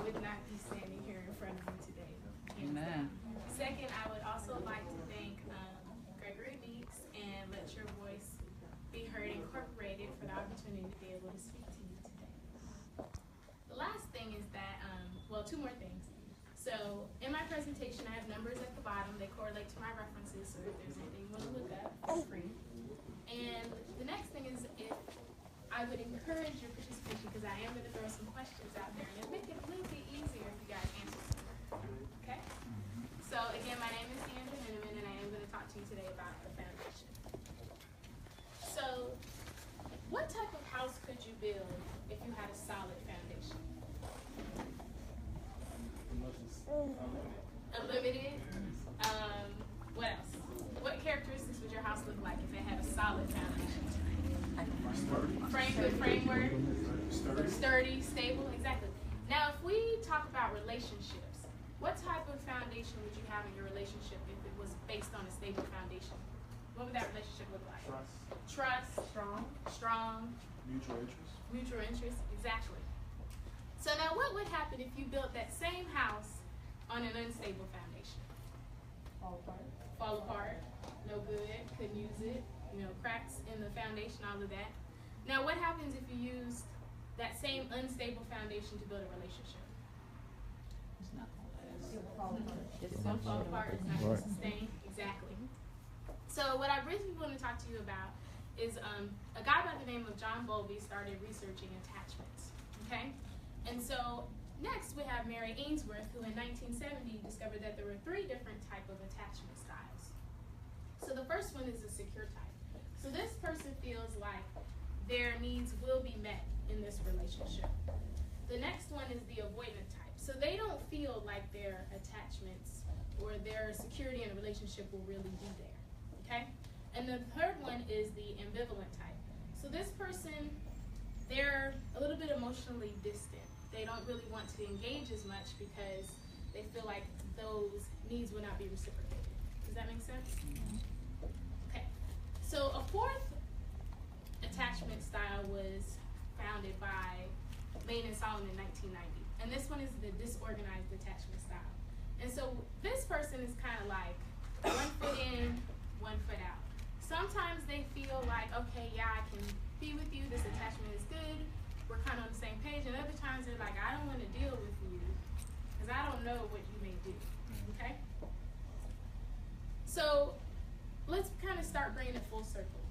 would not be standing here in front of you today. Amen. Second, I would also like to thank Gregory Meeks and Let Your Voice Be Heard Incorporated for the opportunity to be able to speak to you today. The last thing is that, well, two more things. So in my presentation, I have numbers at the bottom. They correlate to my references, so if there's anything you want to look up, feel free. And the next thing is, if I would encourage your participation, because I am going to throw some questions out there, and it'll make it a little bit easier if you guys answer some. Okay? So again, my name is Deandra Miniman, and I am going to talk to you today about the foundation. So, what type of house could you build if you had a solid foundation? Unlimited. What else? What characteristics would your house look like if it had a solid foundation? Good framework. Sturdy, stable, exactly. Now, if we talk about relationships, what type of foundation would you have in your relationship if it was based on a stable foundation? What would that relationship look like? Trust. Strong. Mutual interest, exactly. So now what would happen if you built that same house on an unstable foundation? Fall apart, no good, couldn't use it, cracks in the foundation, all of that. Now what happens if you use that same unstable foundation to build a relationship? It's not going to last. It's going to fall apart, it's not going to sustain, exactly. So what I really want to talk to you about is a guy by the name of John Bowlby started researching attachments, okay? And so next we have Mary Ainsworth, who in 1970 discovered that there were 3 different types of attachment styles. So the first one is a secure type. So this person feels like their needs will be met in this relationship. The next one is the avoidant type. So they don't feel like their attachments or their security in a relationship will really be there, okay? And the third one is the ambivalent type. So this person, they're a little bit emotionally distant. They don't really want to engage as much because they feel like those needs will not be reciprocated. Does that make sense? Okay. So a fourth attachment style was founded by Lane and Solomon in 1990. And this one is the disorganized attachment style. And so this person is kind of like 1 foot in, 1 foot out. Sometimes they feel like, okay, yeah, I can be with you, this attachment is good, we're kind of on the same page, and other times they're like, I don't want to deal with you because I don't know what you may do, okay? So let's kind of start bringing it full circle.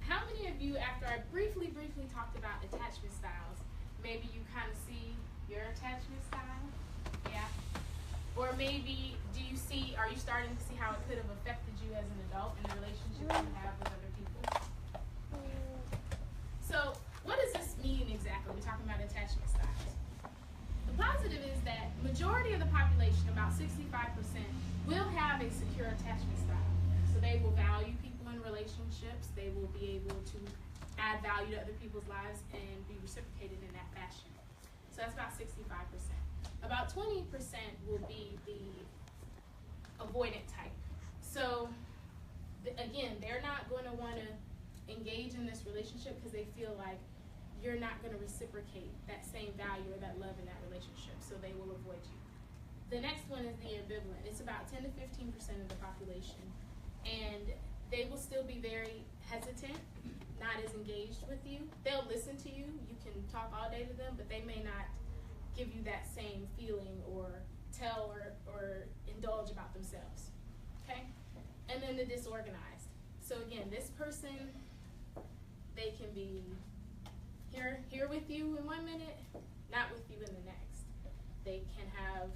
How many of you, after I briefly talked about attachment styles, maybe you kind of see your attachment style? Yeah? Or maybe are you starting to see how it could have affected you as an adult in the relationship you have with other people? So what does this mean exactly? We're talking about attachment styles. The positive is that majority of the population, about 65%, will have a secure attachment style. So they will value people in relationships. They will be able to add value to other people's lives and be reciprocated in that fashion. So that's about 65%. About 20% will be the avoidant type. So again, they're not going to want to engage in this relationship because they feel like you're not going to reciprocate that same value or that love in that relationship, so they will avoid you. The next one is the ambivalent. It's about 10 to 15% of the population, and they will still be very hesitant, not as engaged with you. They'll listen to you. You can talk all day to them, but they may not give you that same feeling or tell or indulge about themselves, okay? And then the disorganized. So again, this person, they can be here with you in 1 minute, not with you in the next. They can have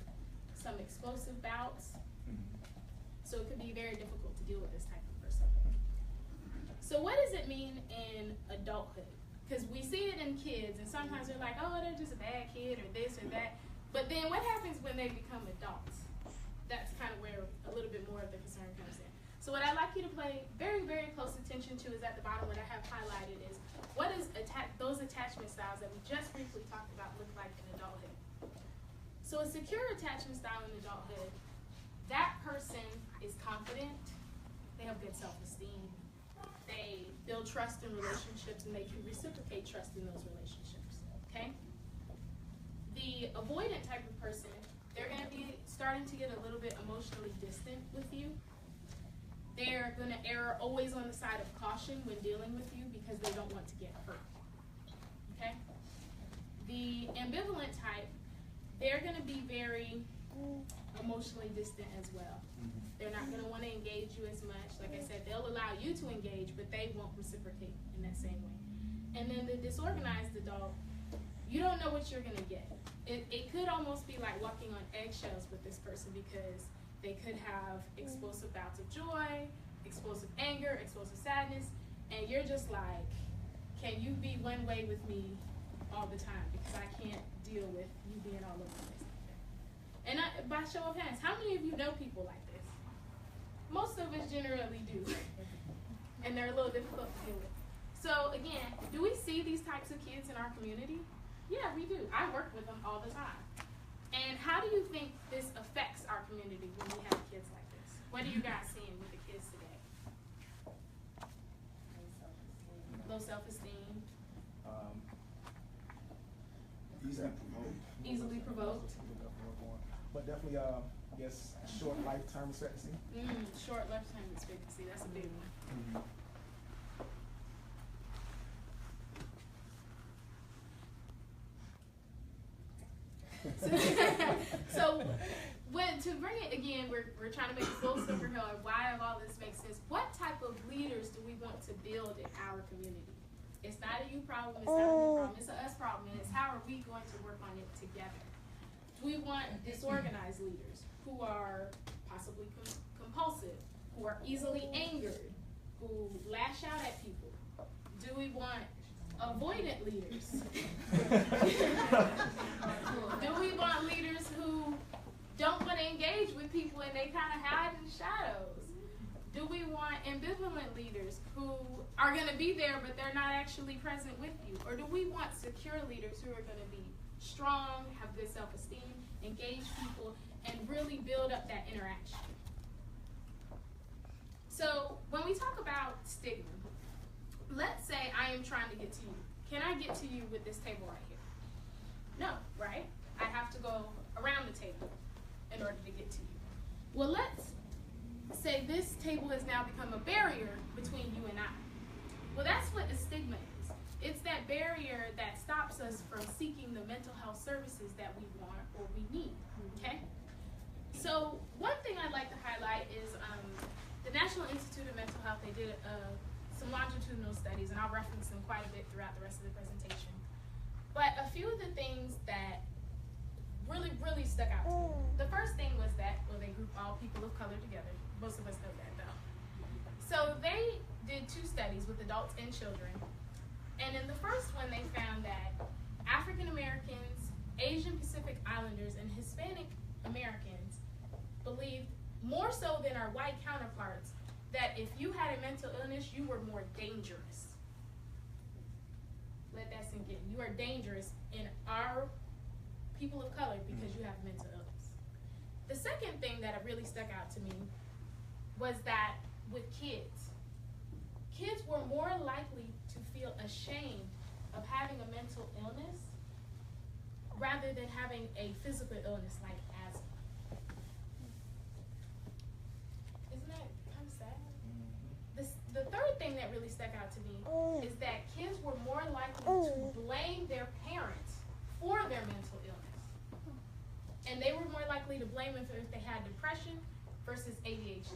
some explosive bouts, so it could be very difficult to deal with this type of person. So what does it mean in adulthood? Because we see it in kids, and sometimes they're like, oh, they're just a bad kid or this or that. But then what happens when they become adults? That's kind of where a little bit more of the concern comes in. So what I'd like you to pay very, very close attention to is at the bottom what I have highlighted is what does those attachment styles that we just briefly talked about look like in adulthood? So a secure attachment style in adulthood, that person is confident, they have good self-esteem, they build trust in relationships, and they can reciprocate trust in those relationships, okay? The avoidant type of person, they're going to be starting to get a little bit emotionally distant with you. They're going to err always on the side of caution when dealing with you because they don't want to get hurt. Okay? The ambivalent type, they're going to be very emotionally distant as well. They're not going to want to engage you as much. Like I said, they'll allow you to engage, but they won't reciprocate in that same way. And then the disorganized adult, you don't know what you're going to get. It could almost be like walking on eggshells with this person because they could have explosive bouts of joy, explosive anger, explosive sadness, and you're just like, can you be one way with me all the time because I can't deal with you being all over the place like that. And by show of hands, how many of you know people like this? Most of us generally do. And they're a little difficult to deal with. So again, do we see these types of kids in our community? Yeah, we do. I work with them all the time. And how do you think this affects our community when we have kids like this? What are you guys seeing with the kids today? Low self-esteem. Easily provoked. Easily provoked. But definitely, I guess, short lifetime expectancy. Short lifetime expectancy. That's a big one. So to bring it again, we're trying to make a full circle here on why all this makes sense. What type of leaders do we want to build in our community? It's not a you problem, it's not a me problem, it's a us problem, and it's how are we going to work on it together? Do we want disorganized leaders who are possibly compulsive, who are easily angered, who lash out at people? Do we want avoidant leaders? Do we want leaders who don't want to engage with people and they kind of hide in the shadows? Do we want ambivalent leaders who are going to be there but they're not actually present with you? Or do we want secure leaders who are going to be strong, have good self-esteem, engage people, and really build up that interaction? So when we talk about stigma, let's say I am trying to get to you. Can I get to you with this table right here? No, right? I have to go around the table in order to get to you. Well, let's say this table has now become a barrier between you and I. Well, that's what a stigma is. It's that barrier that stops us from seeking the mental health services that we want or we need, okay? So one thing I'd like to highlight is the National Institute of Mental Health. They did some longitudinal studies, and I'll reference them quite a bit throughout the rest of the presentation. But a few of the things that really, really stuck out to me. The first thing was that, well, they grouped all people of color together. Most of us know that, though. So they did 2 studies with adults and children. And in the first one, they found that African Americans, Asian Pacific Islanders, and Hispanic Americans believed more so than our white counterparts that if you had a mental illness, you were more dangerous. Let that sink in. You are dangerous in our people of color because you have mental illness. The second thing that really stuck out to me was that with kids were more likely to feel ashamed of having a mental illness rather than having a physical illness like asthma. Isn't that kind of sad? The third thing that really stuck out to me is that kids were more likely to blame their parents for their mental illness. And they were more likely to blame them if they had depression versus ADHD.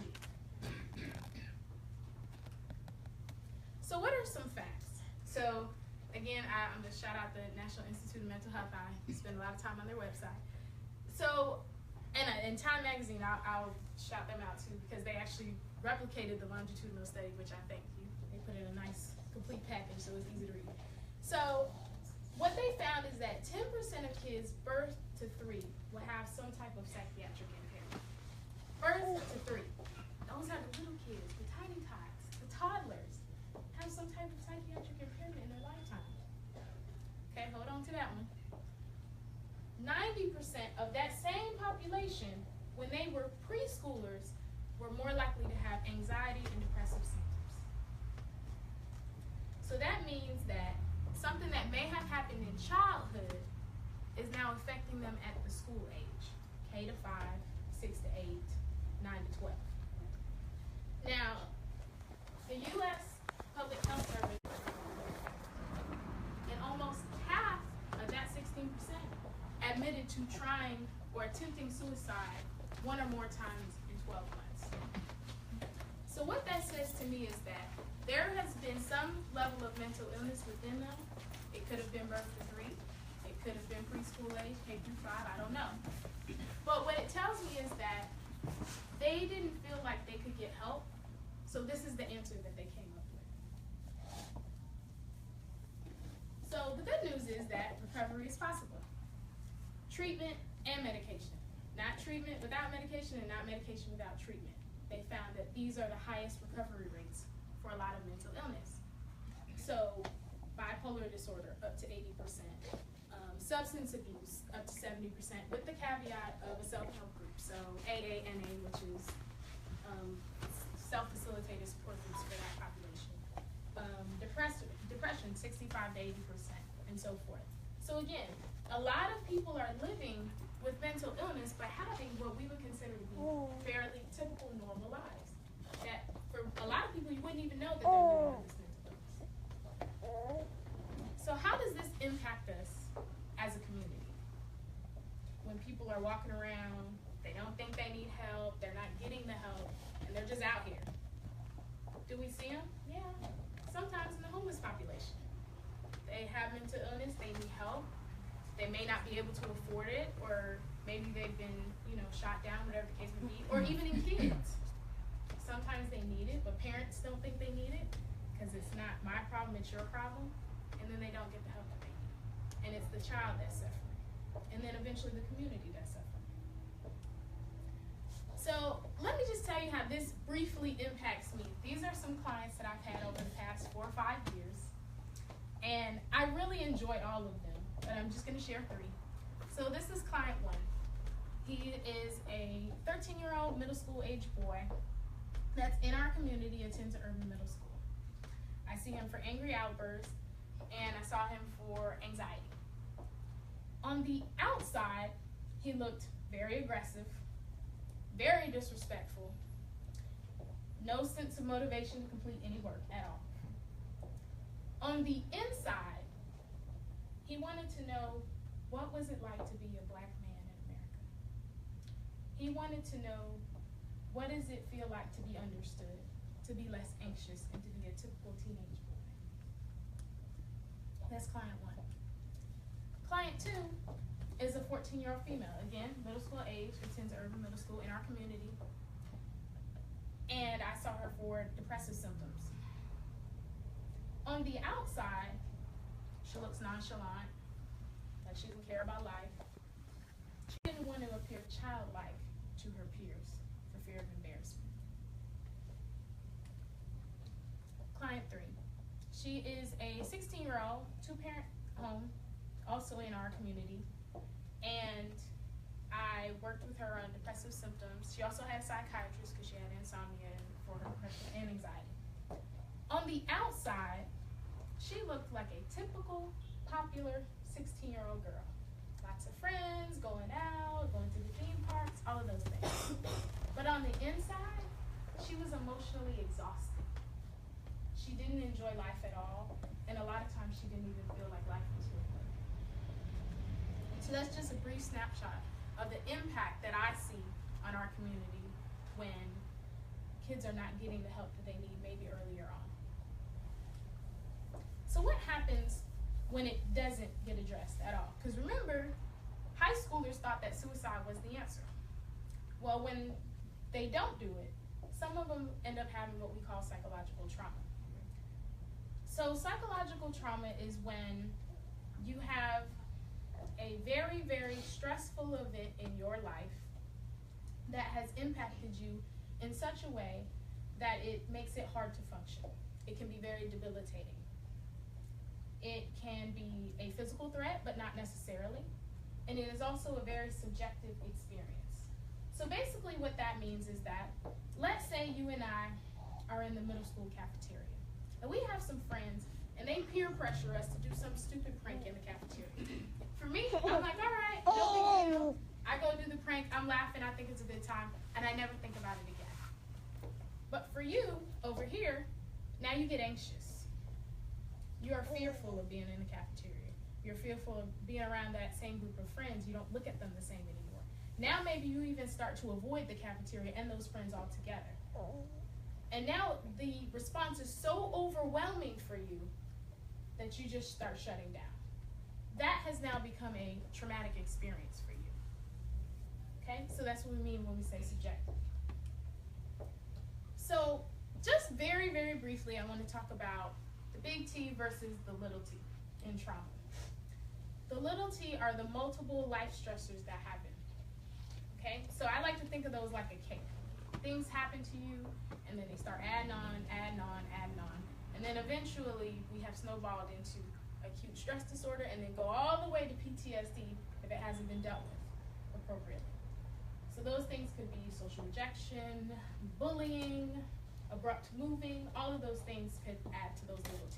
So what are some facts? So again, I'm going to shout out the National Institute of Mental Health. I spend a lot of time on their website. So, and Time Magazine, I'll shout them out too because they actually replicated the longitudinal study, which I thank you. They put in a nice, complete package so it's easy to read. So what they found is that 10% of kids birth to 3 will have some type of psychiatric impairment. Birth to 3. Those are the little kids, the tiny tots, the toddlers, have some type of psychiatric impairment in their lifetime. Okay, hold on to that one. 90% of that same population, when they were preschoolers, were more likely to have anxiety and depressive symptoms. So that means that something that may have happened in childhood is now affecting them at the school age, K to 5, 6 to 8, 9 to 12. Now, the U.S. Public Health Service, and almost half of that 16% admitted to trying or attempting suicide one or more times in 12 months. So what that says to me is that there has been some level of mental illness within them. It could have been birth to 3. It could have been preschool age, K through 5, I don't know. But what it tells me is that they didn't feel like they could get help, so this is the answer that they came up with. So the good news is that recovery is possible. Treatment and medication. Not treatment without medication and not medication without treatment. They found that these are the highest recovery rates for a lot of mental illness. So bipolar disorder up to 80%, substance abuse up to 70%, with the caveat of a self-help group. So AANA, which is self-facilitated support groups for that population. Depression 65 to 80%, and so forth. So again, a lot of people are living with mental illness, but having what we would consider to be fairly typical, normal lives. That for a lot of people, you wouldn't even know that they're living with this mental illness. So how does this impact us as a community? When people are walking around, they don't think they need help, they're not getting the help, and they're just out here. Do we see them? Yeah. Sometimes in the homeless population. They have mental illness, they need help. They may not be able to afford it, or maybe they've been, shot down, whatever the case may be, or even in kids. Sometimes they need it, but parents don't think they need it because it's not my problem, it's your problem, and then they don't get the help that they need. And it's the child that's suffering, and then eventually the community that's suffering. So let me just tell you how this briefly impacts me. These are some clients that I've had over the past 4 or 5 years, and I really enjoyed all of them, but I'm just going to share 3. So this is client 1. He is a 13-year-old middle school age boy that's in our community, attends Urban Middle School. I see him for angry outbursts, and I saw him for anxiety. On the outside, he looked very aggressive, very disrespectful, no sense of motivation to complete any work at all. On the inside, he wanted to know, what was it like to be a black man in America? He wanted to know, what does it feel like to be understood, to be less anxious, and to be a typical teenage boy? That's client 1. Client 2 is a 14-year-old female, again, middle school age, attends Urban Middle School in our community. And I saw her for depressive symptoms. On the outside, she looks nonchalant, like she doesn't care about life. She didn't want to appear childlike to her peers for fear of embarrassment. Client 3. She is a 16-year-old, 2-parent home, also in our community. And I worked with her on depressive symptoms. She also had a psychiatrist because she had insomnia for her depression and anxiety. On the outside, she looked like a typical, popular 16-year-old girl. Lots of friends, going out, going to the theme parks, all of those things. But on the inside, she was emotionally exhausted. She didn't enjoy life at all, and a lot of times she didn't even feel like life was worth living. So that's just a brief snapshot of the impact that I see on our community when kids are not getting the help that they need maybe earlier on. So what happens when it doesn't get addressed at all? Because remember, high schoolers thought that suicide was the answer. Well, when they don't do it, some of them end up having what we call psychological trauma. So psychological trauma is when you have a very, very stressful event in your life that has impacted you in such a way that it makes it hard to function. It can be very debilitating. It can be a physical threat, but not necessarily. And it is also a very subjective experience. So basically what that means is that, let's say you and I are in the middle school cafeteria, and we have some friends and they peer pressure us to do some stupid prank in the cafeteria. For me, I'm like, all right, no big deal. I go do the prank, I'm laughing, I think it's a good time, and I never think about it again. But for you, over here, now you get anxious. You are fearful of being in the cafeteria. You're fearful of being around that same group of friends. You don't look at them the same anymore. Now maybe you even start to avoid the cafeteria and those friends altogether. And now the response is so overwhelming for you that you just start shutting down. That has now become a traumatic experience for you. Okay, so that's what we mean when we say subjective. So just very, very briefly, I want to talk about the big T versus the little t in trauma. The little t are the multiple life stressors that happen. Okay, so I like to think of those like a cake. Things happen to you, and then they start adding on, adding on, adding on. And then eventually we have snowballed into acute stress disorder and then go all the way to PTSD if it hasn't been dealt with appropriately. So those things could be social rejection, bullying, abrupt moving, all of those things could add to those little t's,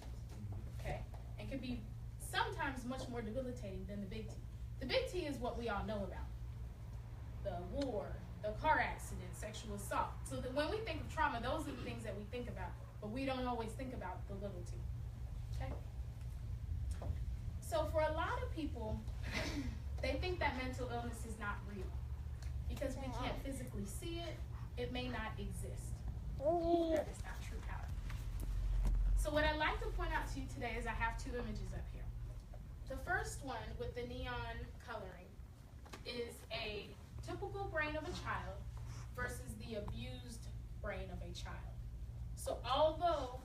okay? And could be sometimes much more debilitating than the big T. The big T is what we all know about. The war, the car accident, sexual assault. So that when we think of trauma, those are the things that we think about, but we don't always think about the little t, okay? So for a lot of people, they think that mental illness is not real. Because we can't physically see it, it may not exist. That is not true, however. So what I'd like to point out to you today is I have two images up here. The first one with the neon coloring is a typical brain of a child versus the abused brain of a child. So although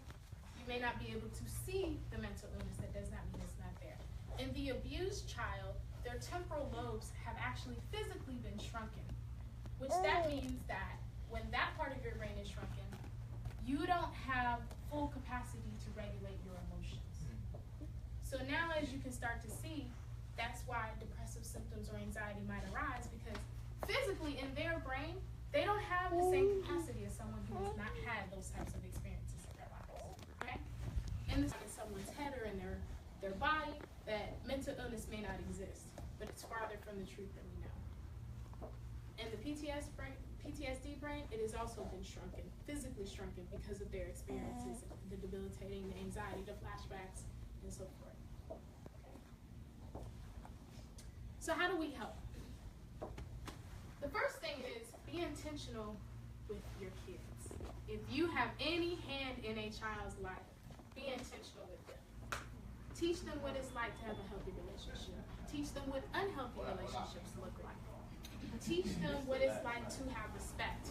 you may not be able to see the mental illness, that does not mean it's not there. In the abused child, their temporal lobes have actually physically been shrunken, which that means that when that part of your brain is shrunken, you don't have full capacity to regulate your emotions. So now as you can start to see, that's why depressive symptoms or anxiety might arise, because physically in their brain, they don't have the same capacity as someone who has not had those types of experiences in their lives, okay? In someone's head or in their body, that mental illness may not exist, but it's farther from the truth than we know. In the PTSD brain, it has also been shrunken, physically shrunken, because of their experiences, the debilitating, the anxiety, the flashbacks, and so forth. Okay. So how do we help? The first thing is be intentional with your kids. If you have any hand in a child's life, be intentional with them. Teach them what it's like to have a healthy relationship. Teach them what unhealthy relationships look like. Teach them what it's like to have respect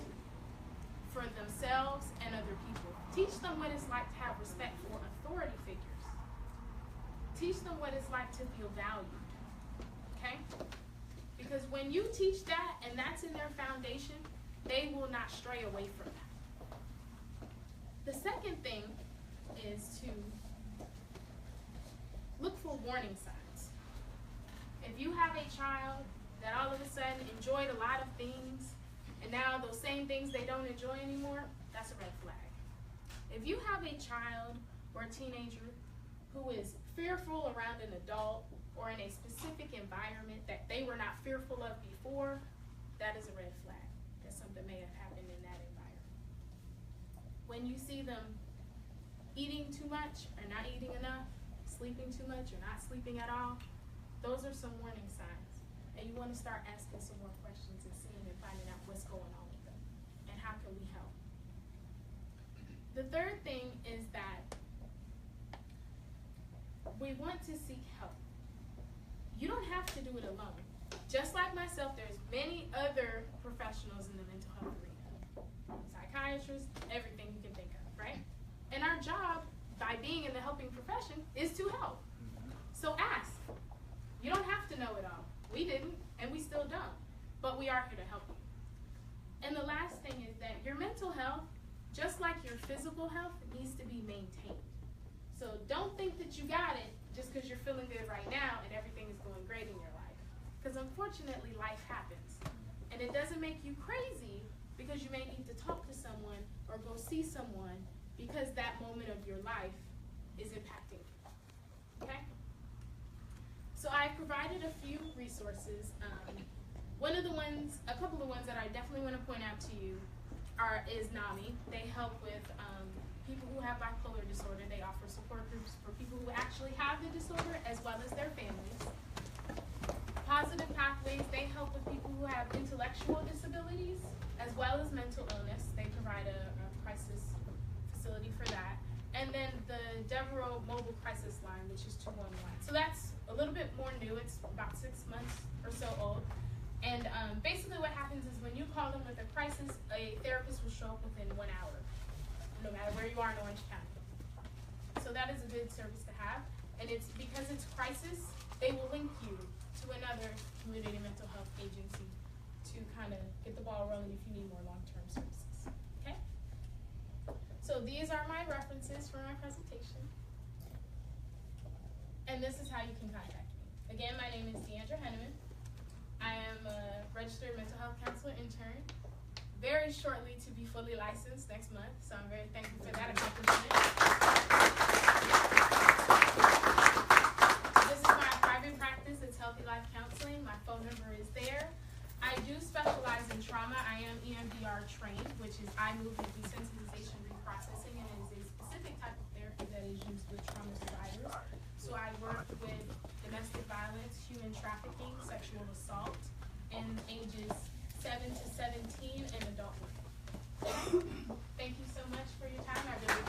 for themselves and other people. Teach them what it's like to have respect for authority figures. Teach them what it's like to feel valued, okay? Because when you teach that and that's in their foundation, they will not stray away from that. The second thing is to look for warning signs. If you have a child that all of a sudden enjoyed a lot of things, and now those same things they don't enjoy anymore, that's a red flag. If you have a child or a teenager who is fearful around an adult or in a specific environment that they were not fearful of before, that is a red flag. That something may have happened in that environment. When you see them eating too much or not eating enough, sleeping too much or not sleeping at all, those are some warning signs. And you want to start asking some more questions and seeing and finding out what's going on with them and how can we help. The third thing is that we want to seek help. You don't have to do it alone. Just like myself, there's many other professionals in the mental health arena. Psychiatrists, everything you can think of, right? And our job, by being in the helping profession, is to help. So ask. You don't have to know it all. We didn't, and we still don't. But we are here to help you. And the last thing is that your mental health, just like your physical health, needs to be maintained. So don't think that you got it just because you're feeling good right now and everything is going great in your life. Because unfortunately, life happens. And it doesn't make you crazy because you may need to talk to someone or go see someone because that moment of your life is impacting you. So I provided a few resources. A couple of ones that I definitely want to point out to you is NAMI. They help with people who have bipolar disorder. They offer support groups for people who actually have the disorder as well as their families. Positive Pathways, they help with people who have intellectual disabilities as well as mental illness. They provide a crisis facility for that. And then the Devereaux Mobile Crisis Line, which is 211. So that's a little bit more new. It's about 6 months or so old. And basically what happens is when you call them with a crisis, a therapist will show up within 1 hour, no matter where you are in Orange County. So that is a good service to have. And it's because it's crisis, they will link you to another community mental health agency to kind of get the ball rolling if you need more long-term services. Okay? So these are my references for my presentation. And this is how you can contact me. Again, my name is Deandra Henneman. I am a registered mental health counselor intern, very shortly to be fully licensed next month, so I'm very thankful for that accomplishment. This is my private practice, it's Healthy Life Counseling. My phone number is there. I do specialize in trauma. I am EMDR trained, which is eye movement desensitization reprocessing, and it is a specific type of therapy that is used with trauma survivors. So I work with domestic violence, human trafficking, sexual assault, in ages 7 to 17 and adult work. Thank you so much for your time. I really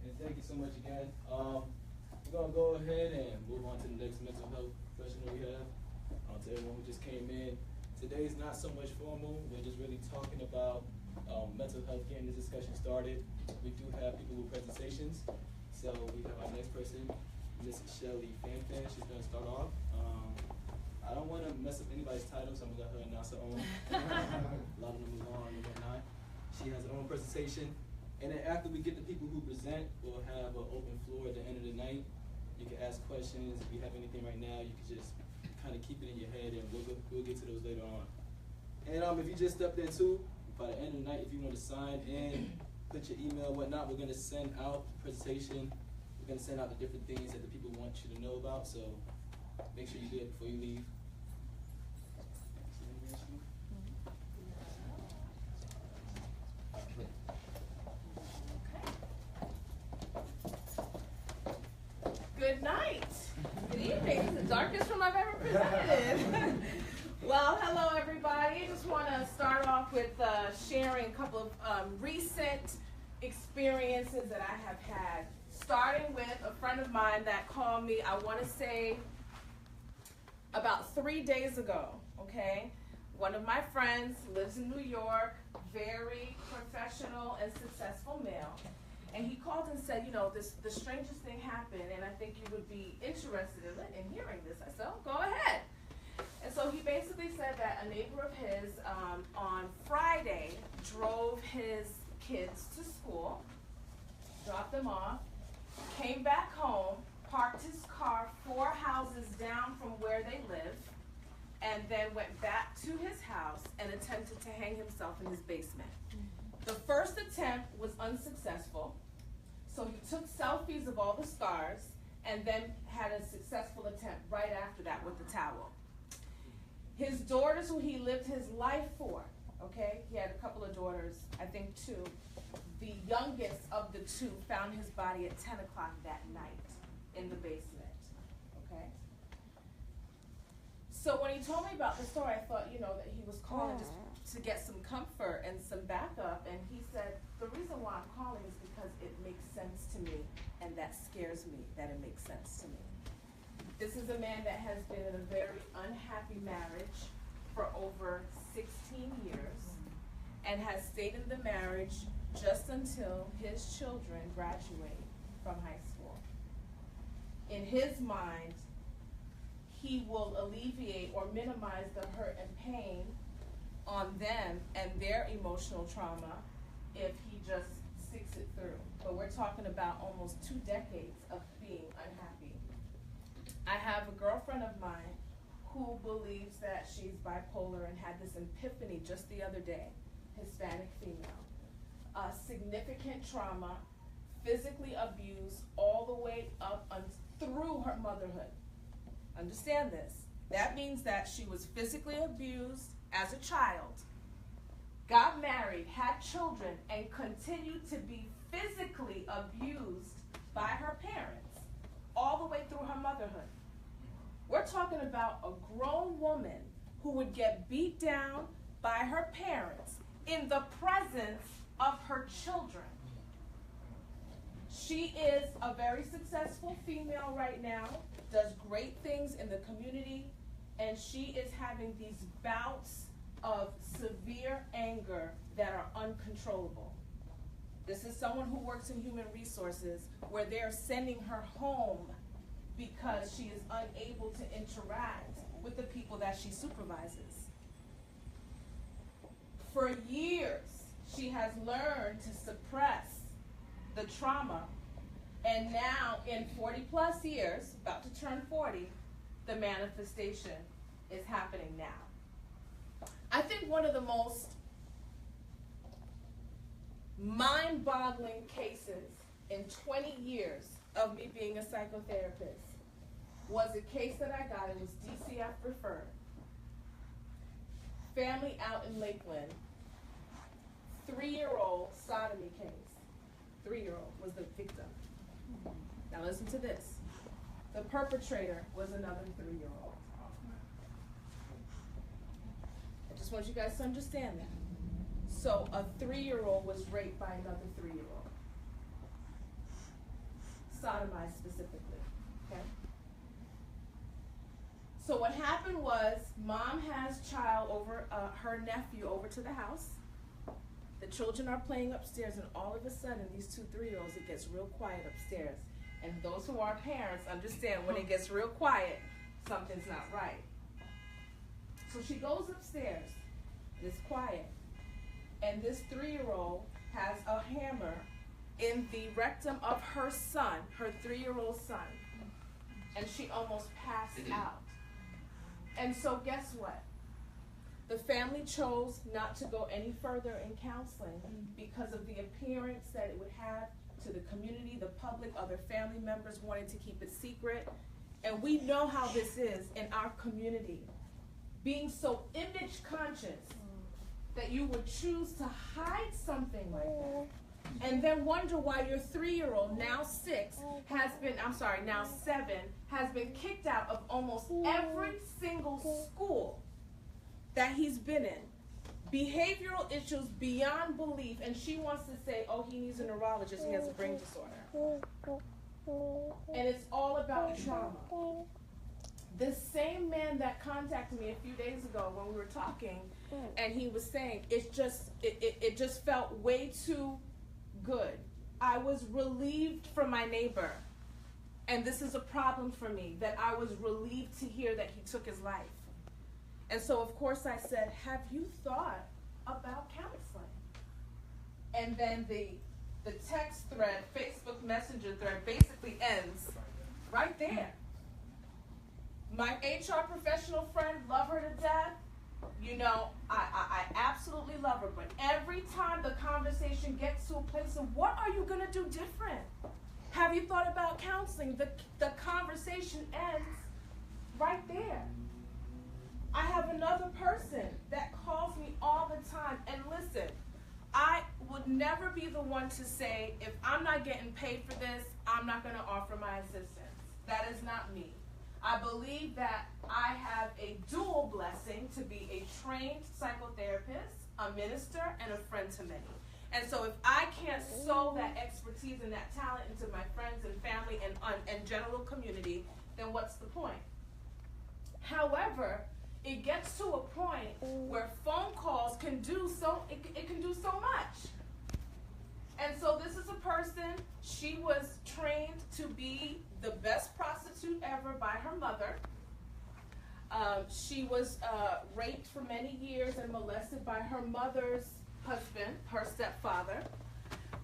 And thank you so much again. We're going to go ahead and move on to the next mental health professional we have. To everyone who just came in, today's not so much formal. We're just really talking about mental health, getting the discussion started. We do have people with presentations. So we have our next person, Miss Shelly Fanfan. She's going to start off. I don't want to mess up anybody's title, so I'm going to let her announce her own. A lot of them move on and whatnot. She has her own presentation. And then after we get the people who present, we'll have an open floor at the end of the night. You can ask questions. If you have anything right now, you can just kind of keep it in your head, and we'll get to those later on. And if you just stepped in too, by the end of the night, if you want to sign in, put your email, whatnot, we're going to send out the presentation. We're going to send out the different things that the people want you to know about, so make sure you do it before you leave. Good night. Good evening. It's the darkest room I've ever presented in. Well, hello everybody. I just want to start off with sharing a couple of recent experiences that I have had. Starting with a friend of mine that called me, I want to say about 3 days ago, okay? One of my friends lives in New York, very professional and successful male. And he called and said, you know, the strangest thing happened, and I think you would be interested in hearing this. I said, oh, go ahead. And so he basically said that a neighbor of his on Friday drove his kids to school, dropped them off, came back home, parked his car 4 houses down from where they live, and then went back to his house and attempted to hang himself in his basement. The first attempt was unsuccessful, so he took selfies of all the scars and then had a successful attempt right after that with the towel. His daughters, who he lived his life for, okay, he had a couple of daughters, I think 2. The youngest of the 2 found his body at 10 o'clock that night in the basement, okay? So when he told me about the story, I thought, you know, that he was calling just to get some comfort and some backup, and he said, the reason why I'm calling is because it makes sense to me, and that scares me that it makes sense to me. This is a man that has been in a very unhappy marriage for over 16 years and has stayed in the marriage just until his children graduate from high school. In his mind, he will alleviate or minimize the hurt and pain on them and their emotional trauma if he just sticks it through. But we're talking about almost 2 decades of being unhappy. I have a girlfriend of mine who believes that she's bipolar and had this epiphany just the other day, Hispanic female. Significant trauma, physically abused all the way up through her motherhood. Understand this. That means that she was physically abused as a child, got married, had children, and continued to be physically abused by her parents all the way through her motherhood. We're talking about a grown woman who would get beat down by her parents in the presence of her children. She is a very successful female right now, does great things in the community, and she is having these bouts of severe anger that are uncontrollable. This is someone who works in human resources where they're sending her home because she is unable to interact with the people that she supervises. For years, she has learned to suppress the trauma, and now in 40 plus years, about to turn 40, the manifestation is happening now. I think one of the most mind-boggling cases in 20 years of me being a psychotherapist was a case that I got. It was DCF referred. Family out in Lakeland, 3-year-old sodomy case. 3-year-old was the victim. Now listen to this. The perpetrator was another 3-year-old. I just want you guys to understand that. So a 3-year-old was raped by another 3-year-old. Sodomized specifically, okay? So what happened was, mom has her nephew over to the house. The children are playing upstairs, and all of a sudden, these 2 3-year-olds, it gets real quiet upstairs. And those who are parents understand when it gets real quiet, something's not right. So she goes upstairs, and it's quiet. And this 3-year-old has a hammer in the rectum of her son, her 3-year-old son. And she almost passed out. And so guess what? The family chose not to go any further in counseling because of the appearance that it would have to the community, the public, other family members wanting to keep it secret. And we know how this is in our community. Being so image conscious that you would choose to hide something like that. And then wonder why your 3-year-old, now 7, has been kicked out of almost every single school that he's been in. Behavioral issues beyond belief, and she wants to say, oh, he needs a neurologist, he has a brain disorder. And it's all about trauma. This same man that contacted me a few days ago when we were talking, and he was saying, it just felt way too good. I was relieved for my neighbor. And this is a problem for me, that I was relieved to hear that he took his life. And so, of course, I said, have you thought about counseling? And then the text thread, Facebook Messenger thread, basically ends right there. My HR professional friend, love her to death. You know, I absolutely love her. But every time the conversation gets to a place of, what are you going to do different? Have you thought about counseling? The conversation ends right there. I have another person that calls me all the time. And listen, I would never be the one to say, if I'm not getting paid for this, I'm not going to offer my assistance. That is not me. I believe that I have a dual blessing to be a trained psychotherapist, a minister, and a friend to many. And so if I can't sow that expertise and that talent into my friends and family and general community, then what's the point? However, it gets to a point where phone calls can do it can do so much. And so this is a person, she was trained to be the best prostitute ever by her mother. She was raped for many years and molested by her mother's husband, her stepfather.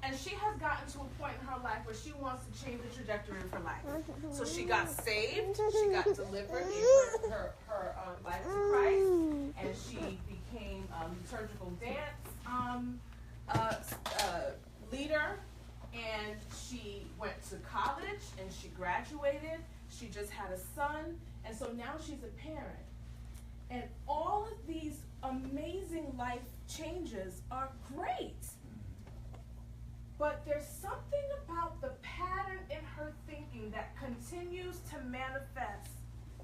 and she has gotten to a point in her life where she wants to change the trajectory of her life. So she got saved, she got delivered, gave her life to Christ, and she became a liturgical dance leader, and she went to college, and she graduated. She just had a son, and so now she's a parent. And all of these amazing life changes are great. But there's something about the pattern in her thinking that continues to manifest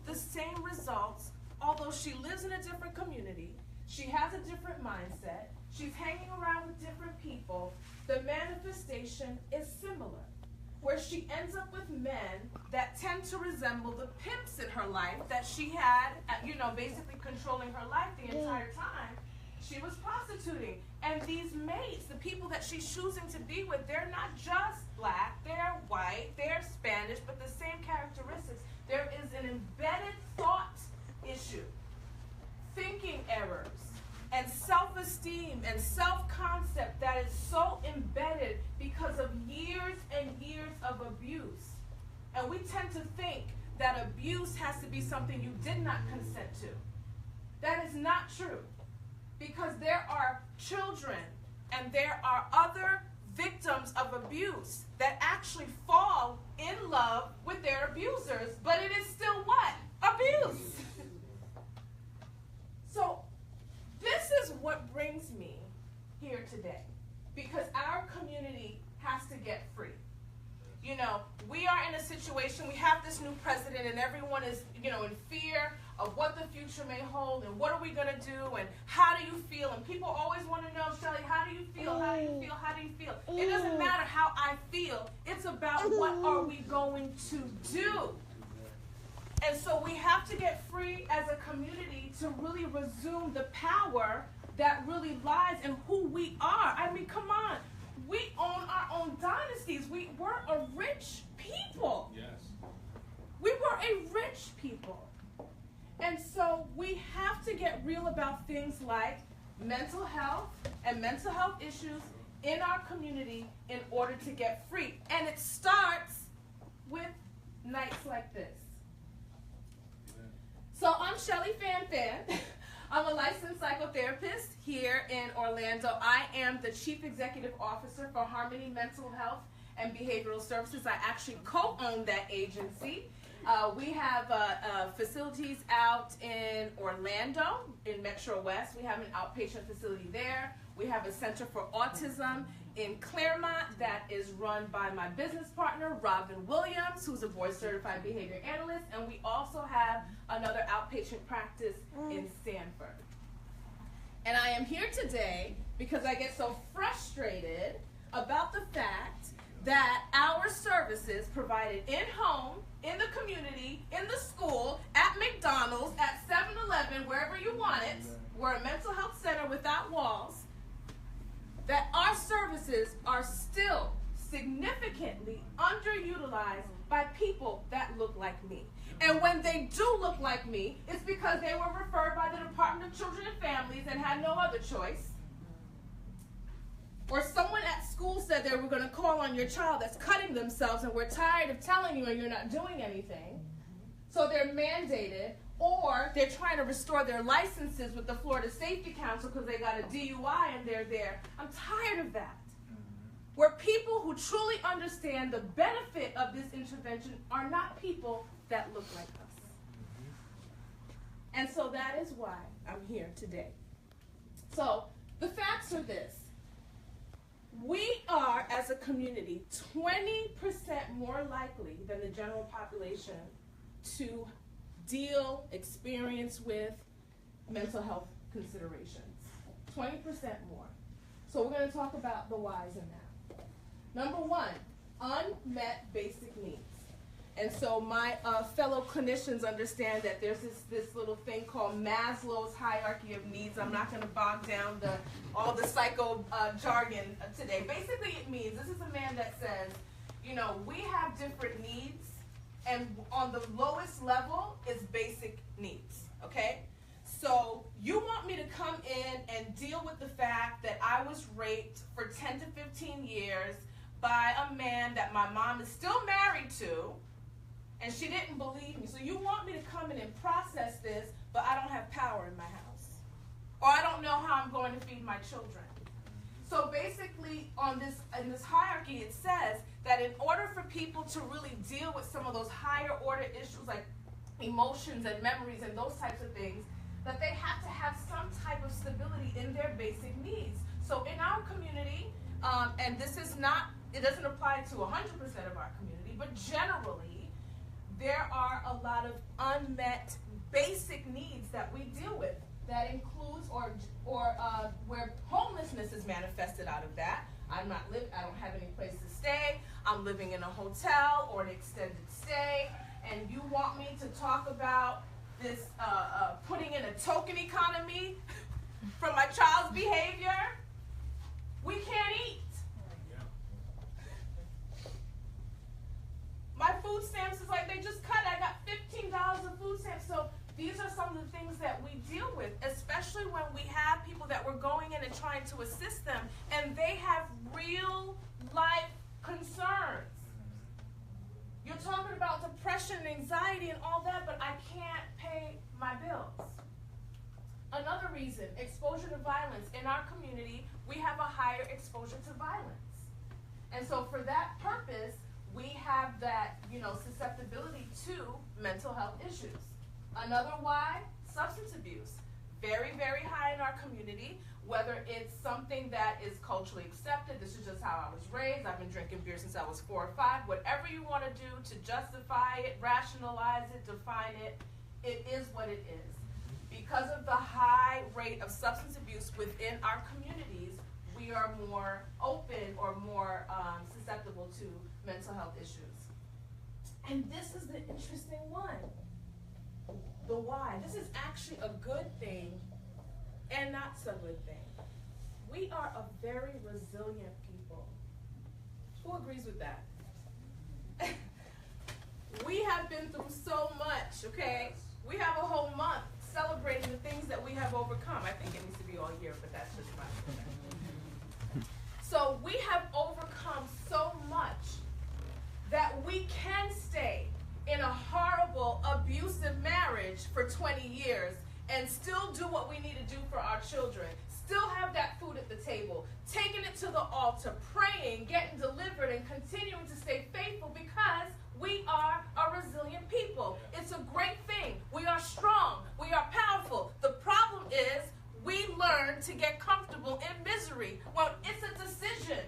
the same results, although she lives in a different community, she has a different mindset, she's hanging around with different people. The manifestation is similar, where she ends up with men that tend to resemble the pimps in her life that she had, basically controlling her life the entire time she was prostituting. And these mates, the people that she's choosing to be with, they're not just black, they're white, they're Spanish, but the same characteristics. There is an embedded thought issue, thinking errors, and self-esteem and self-concept that is so embedded because of years and years of abuse. And we tend to think that abuse has to be something you did not consent to. That is not true, because there are children and there are other victims of abuse that actually fall in love with their abusers, but it is still what? Abuse. So this is what brings me here today, because our community has to get free. We are in a situation, we have this new president, and everyone is, in fear of what the future may hold, and what are we going to do, and how do you feel? And people always want to know, Shelly, how do you feel? How do you feel? How do you feel? It doesn't matter how I feel. It's about what are we going to do. And so we have to get free as a community to really resume the power that really lies in who we are. I mean, come on. We own our own dynasties. We were a rich people. Yes. We were a rich people. And so we have to get real about things like mental health and mental health issues in our community in order to get free. And it starts with nights like this. So I'm Shelly Fan. I'm a licensed psychotherapist here in Orlando. I am the Chief Executive Officer for Harmony Mental Health and Behavioral Services. I actually co-own that agency. We have facilities out in Orlando, in Metro West. We have an outpatient facility there. We have a Center for Autism in Claremont that is run by my business partner, Robin Williams, who's a board-certified behavior analyst. And we also have another outpatient practice in Sanford. And I am here today because I get so frustrated about the fact that our services provided in-home, in the community, in the school, at McDonald's, at 7-Eleven, wherever you want it, we're a mental health center without walls, that our services are still significantly underutilized by people that look like me. And when they do look like me, it's because they were referred by the Department of Children and Families and had no other choice. Or someone at school said they were going to call on your child that's cutting themselves and we're tired of telling you and you're not doing anything. So they're mandated, or they're trying to restore their licenses with the Florida Safety Council because they got a DUI and they're there. I'm tired of that. Where people who truly understand the benefit of this intervention are not people that look like us. And so that is why I'm here today. So the facts are this. We are, as a community, 20% more likely than the general population to experience with mental health considerations. 20% more. So we're going to talk about the whys in that. Number one, unmet basic needs. And so my fellow clinicians understand that there's this little thing called Maslow's hierarchy of needs. I'm not going to bog down all the psycho jargon today. Basically it means, this is a man that says, we have different needs, and on the lowest level is basic needs, okay? So you want me to come in and deal with the fact that I was raped for 10 to 15 years by a man that my mom is still married to, and she didn't believe me. So you want me to come in and process this, but I don't have power in my house. Or I don't know how I'm going to feed my children. So basically, in this hierarchy, it says that in order for people to really deal with some of those higher order issues like emotions and memories and those types of things, that they have to have some type of stability in their basic needs. So in our community, and this is not, it doesn't apply to 100% of our community, but generally, there are a lot of unmet basic needs that we deal with. That includes or where homelessness is manifested out of that. I don't have any place to stay. I'm living in a hotel or an extended stay, and you want me to talk about this putting in a token economy from my child's behavior? We can't eat. My food stamps is like they just cut. I got $15 of food stamps. So these are some of the things that we deal with, especially when we have people that we're going in and trying to assist them, and they have real life concerns. You're talking about depression and anxiety and all that, but I can't pay my bills. Another reason, exposure to violence. In our community, we have a higher exposure to violence. And so for that purpose, we have that, susceptibility to mental health issues. Another why? Substance abuse. Very, very high in our community, whether it's something that is culturally accepted. This is just how I was raised. I've been drinking beer since I was 4 or 5. Whatever you want to do to justify it, rationalize it, define it, it is what it is. Because of the high rate of substance abuse within our communities, we are more open or more susceptible to mental health issues. And this is the interesting one. The why. This is actually a good thing and not so good thing. We are a very resilient people. Who agrees with that? We have been through so much, okay? We have a whole month celebrating the things that we have overcome. I think it needs to be all year, but that's just my So we have overcome so much that we can stay in a horrible, abusive marriage for 20 years and still do what we need to do for our children, still have that food at the table, taking it to the altar, praying, getting delivered, and continuing to stay faithful because we are a resilient people. It's a great thing. We are strong. We are powerful. The problem is we learn to get comfortable in misery. Well, it's a decision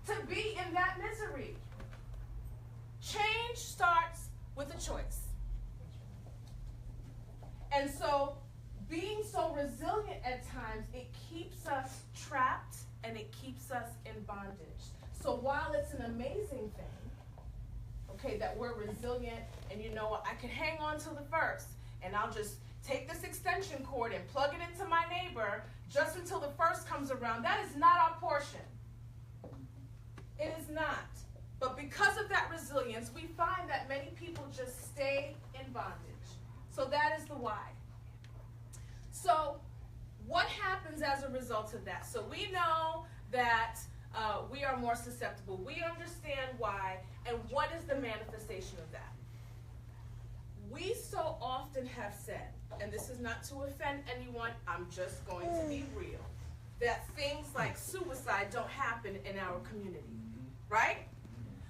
to be in that misery. Change starts with a choice. And so being so resilient at times, it keeps us trapped and it keeps us in bondage. So while it's an amazing thing, okay, that we're resilient and I can hang on to the first and I'll just take this extension cord and plug it into my neighbor just until the first comes around, that is not our portion. It is not. But because of that resilience, we find that many people just stay in bondage. So that is the why. So what happens as a result of that? So we know that we are more susceptible. We understand why, and what is the manifestation of that? We so often have said, and this is not to offend anyone, I'm just going to be real, that things like suicide don't happen in our community, right?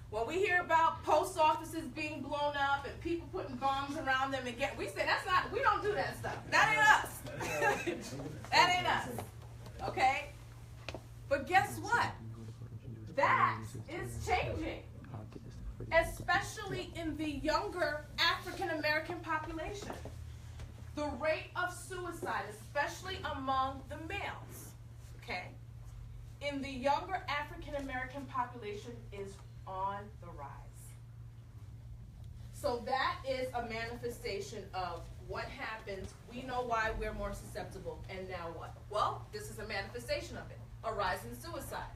When we hear about post offices being blown up and people putting bombs around them we say we don't do that stuff. That ain't us. That ain't us. Okay? But guess what? That is changing. Especially in the younger African American population. The rate of suicide, especially among the males, okay, in the younger African American population is on the rise. So that is a manifestation of what happens. We know why we're more susceptible, and now what? Well, this is a manifestation of it. A rise in suicide.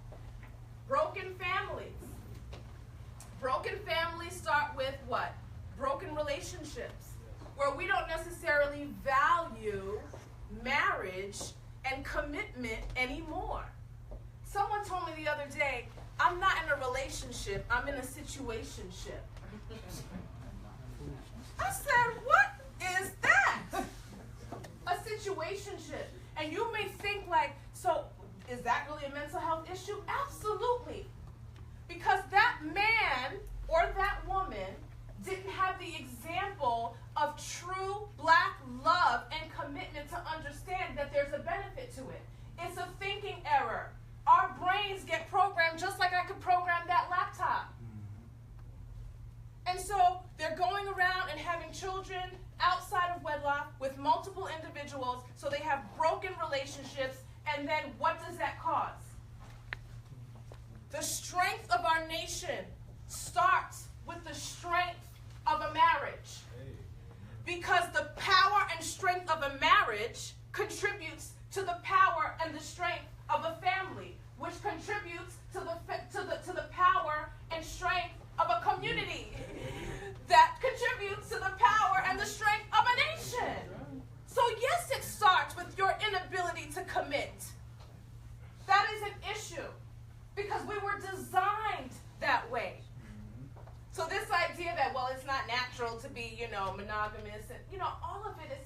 Broken families. Broken families start with what? Broken relationships, where we don't necessarily value marriage marriage and commitment anymore. Someone told me the other day, I'm not in a relationship, I'm in a situationship. I said, what is that? A situationship. And you may think like, so is that really a mental health issue? Absolutely. Because that man or that woman didn't have the example of true black love and commitment to understand that there's a benefit to it. It's a thinking error. Our brains get programmed just like I could program that laptop. And so they're going around and having children outside of wedlock with multiple individuals, so they have broken relationships, and then what does that cause? The strength of our nation starts with the strength of a marriage. Because the power and strength of a marriage contributes to the power and the strength of a family, which contributes to the power and strength of a community, that contributes to the power and the strength of a nation. So yes, it starts with your inability to commit. That is an issue because we were designed that way. So this idea that, well, it's not natural to be, monogamous, and, all of it is,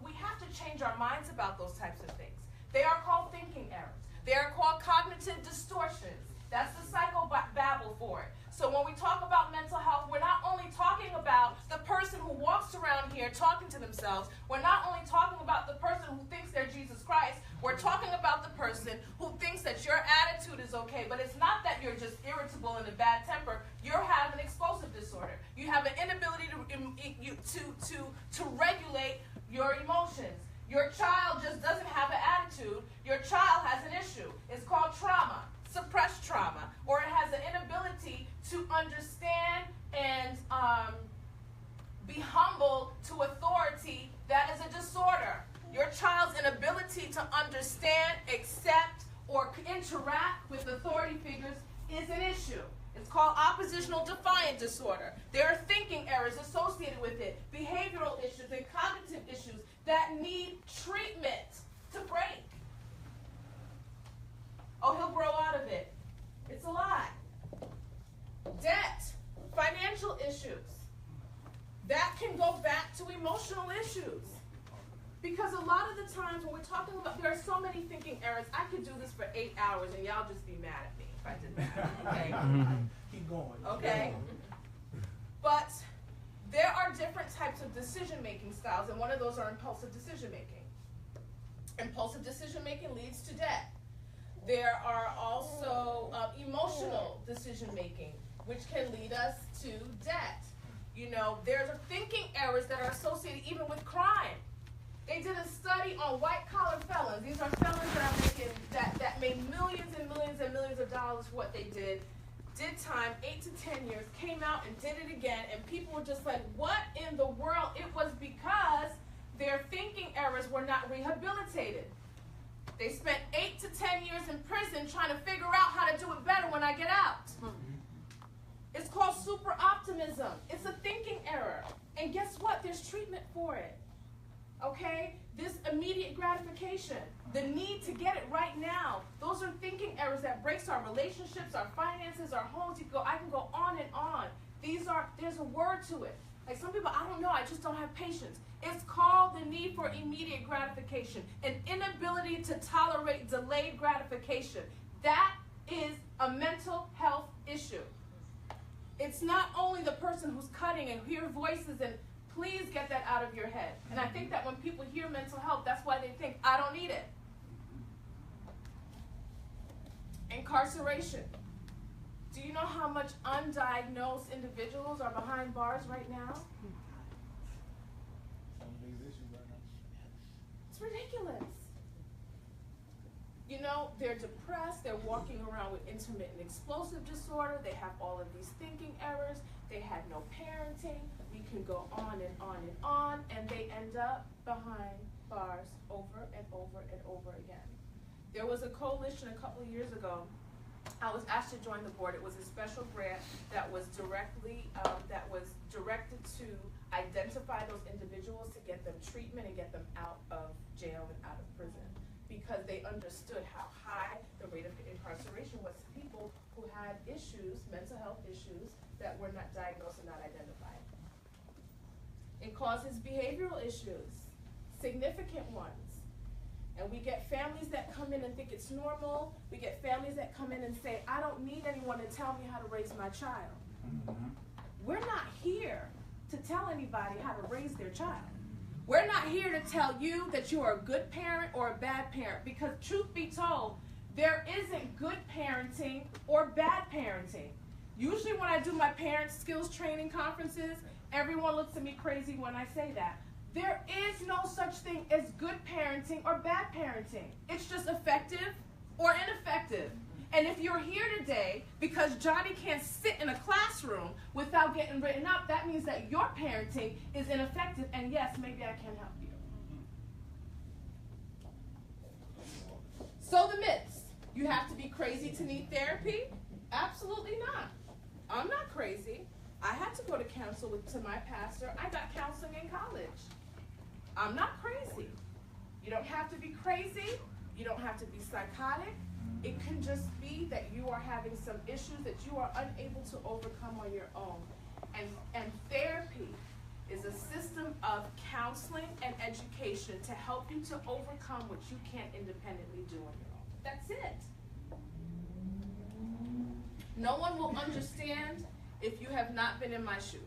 we have to change our minds about those types of things. They are called thinking errors. They are called cognitive distortions. That's the psychobabble for it. So when we talk about mental health, we're not only talking about the person who walks around here talking to themselves. We're not only talking about the person who thinks they're Jesus Christ. We're talking about the person who thinks that your attitude is okay, but it's not that you're just irritable and a bad temper. You have an explosive disorder. You have an inability to regulate your emotions. Your child just doesn't have an attitude. Your child has an issue. It's called trauma, suppressed trauma, or it has an inability to understand and be humble to authority. That is a disorder. Your child's inability to understand, accept, or interact with authority figures is an issue. It's called oppositional defiant disorder. There are thinking errors associated with it, behavioral issues and cognitive issues that need treatment to break. Oh, he'll grow out of it. It's a lie. Debt, financial issues. That can go back to emotional issues. Because a lot of the times when we're talking about, there are so many thinking errors. I could do this for 8 hours and y'all just be mad at me if I did that. Okay? Keep going. Okay? But there are different types of decision-making styles, and one of those are impulsive decision-making. Impulsive decision-making leads to debt. There are also emotional decision-making, which can lead us to debt. There's thinking errors that are associated even with crime. They did a study on white-collar felons. These are felons that made millions and millions and millions of dollars for what they did time, 8 to 10 years, came out and did it again, and people were just like, what in the world? It was because their thinking errors were not rehabilitated. They spent 8 to 10 years in prison trying to figure out how to do it better when I get out. It's called super optimism. It's a thinking error. And guess what? There's treatment for it. Okay? This immediate gratification, the need to get it right now, those are thinking errors that breaks our relationships, our finances, our homes. I can go on and on. There's a word to it. Like some people, I don't know, I just don't have patience. It's called the need for immediate gratification, an inability to tolerate delayed gratification. That is a mental health issue. It's not only the person who's cutting and hear voices, and please get that out of your head. And I think that when people hear mental health, that's why they think, I don't need it. Incarceration. Do you know how much undiagnosed individuals are behind bars right now? Some of these issues right now. It's ridiculous. They're depressed, they're walking around with intermittent explosive disorder, they have all of these thinking errors, they had no parenting, we can go on and on and on, and they end up behind bars over and over and over again. There was a coalition a couple of years ago. I was asked to join the board. It was a special grant that was directed to identify those individuals to get them treatment and get them out of jail and out of prison. because they understood how high the rate of incarceration was to people who had issues, mental health issues, that were not diagnosed and not identified. It causes behavioral issues, significant ones. And we get families that come in and think it's normal. We get families that come in and say, I don't need anyone to tell me how to raise my child. We're not here to tell anybody how to raise their child. We're not here to tell you that you are a good parent or a bad parent, because truth be told, there isn't good parenting or bad parenting. Usually when I do my parent skills training conferences, everyone looks at me crazy when I say that. There is no such thing as good parenting or bad parenting. It's just effective or ineffective. And if you're here today because Johnny can't sit in a classroom without getting written up, that means that your parenting is ineffective, and yes, maybe I can help you. So the myths. You have to be crazy to need therapy? Absolutely not. I'm not crazy. I had to go to counsel to my pastor. I got counseling in college. I'm not crazy. You don't have to be crazy. You don't have to be psychotic. It can just be that you are having some issues that you are unable to overcome on your own. And therapy is a system of counseling and education to help you to overcome what you can't independently do on your own. That's it. No one will understand if you have not been in my shoes.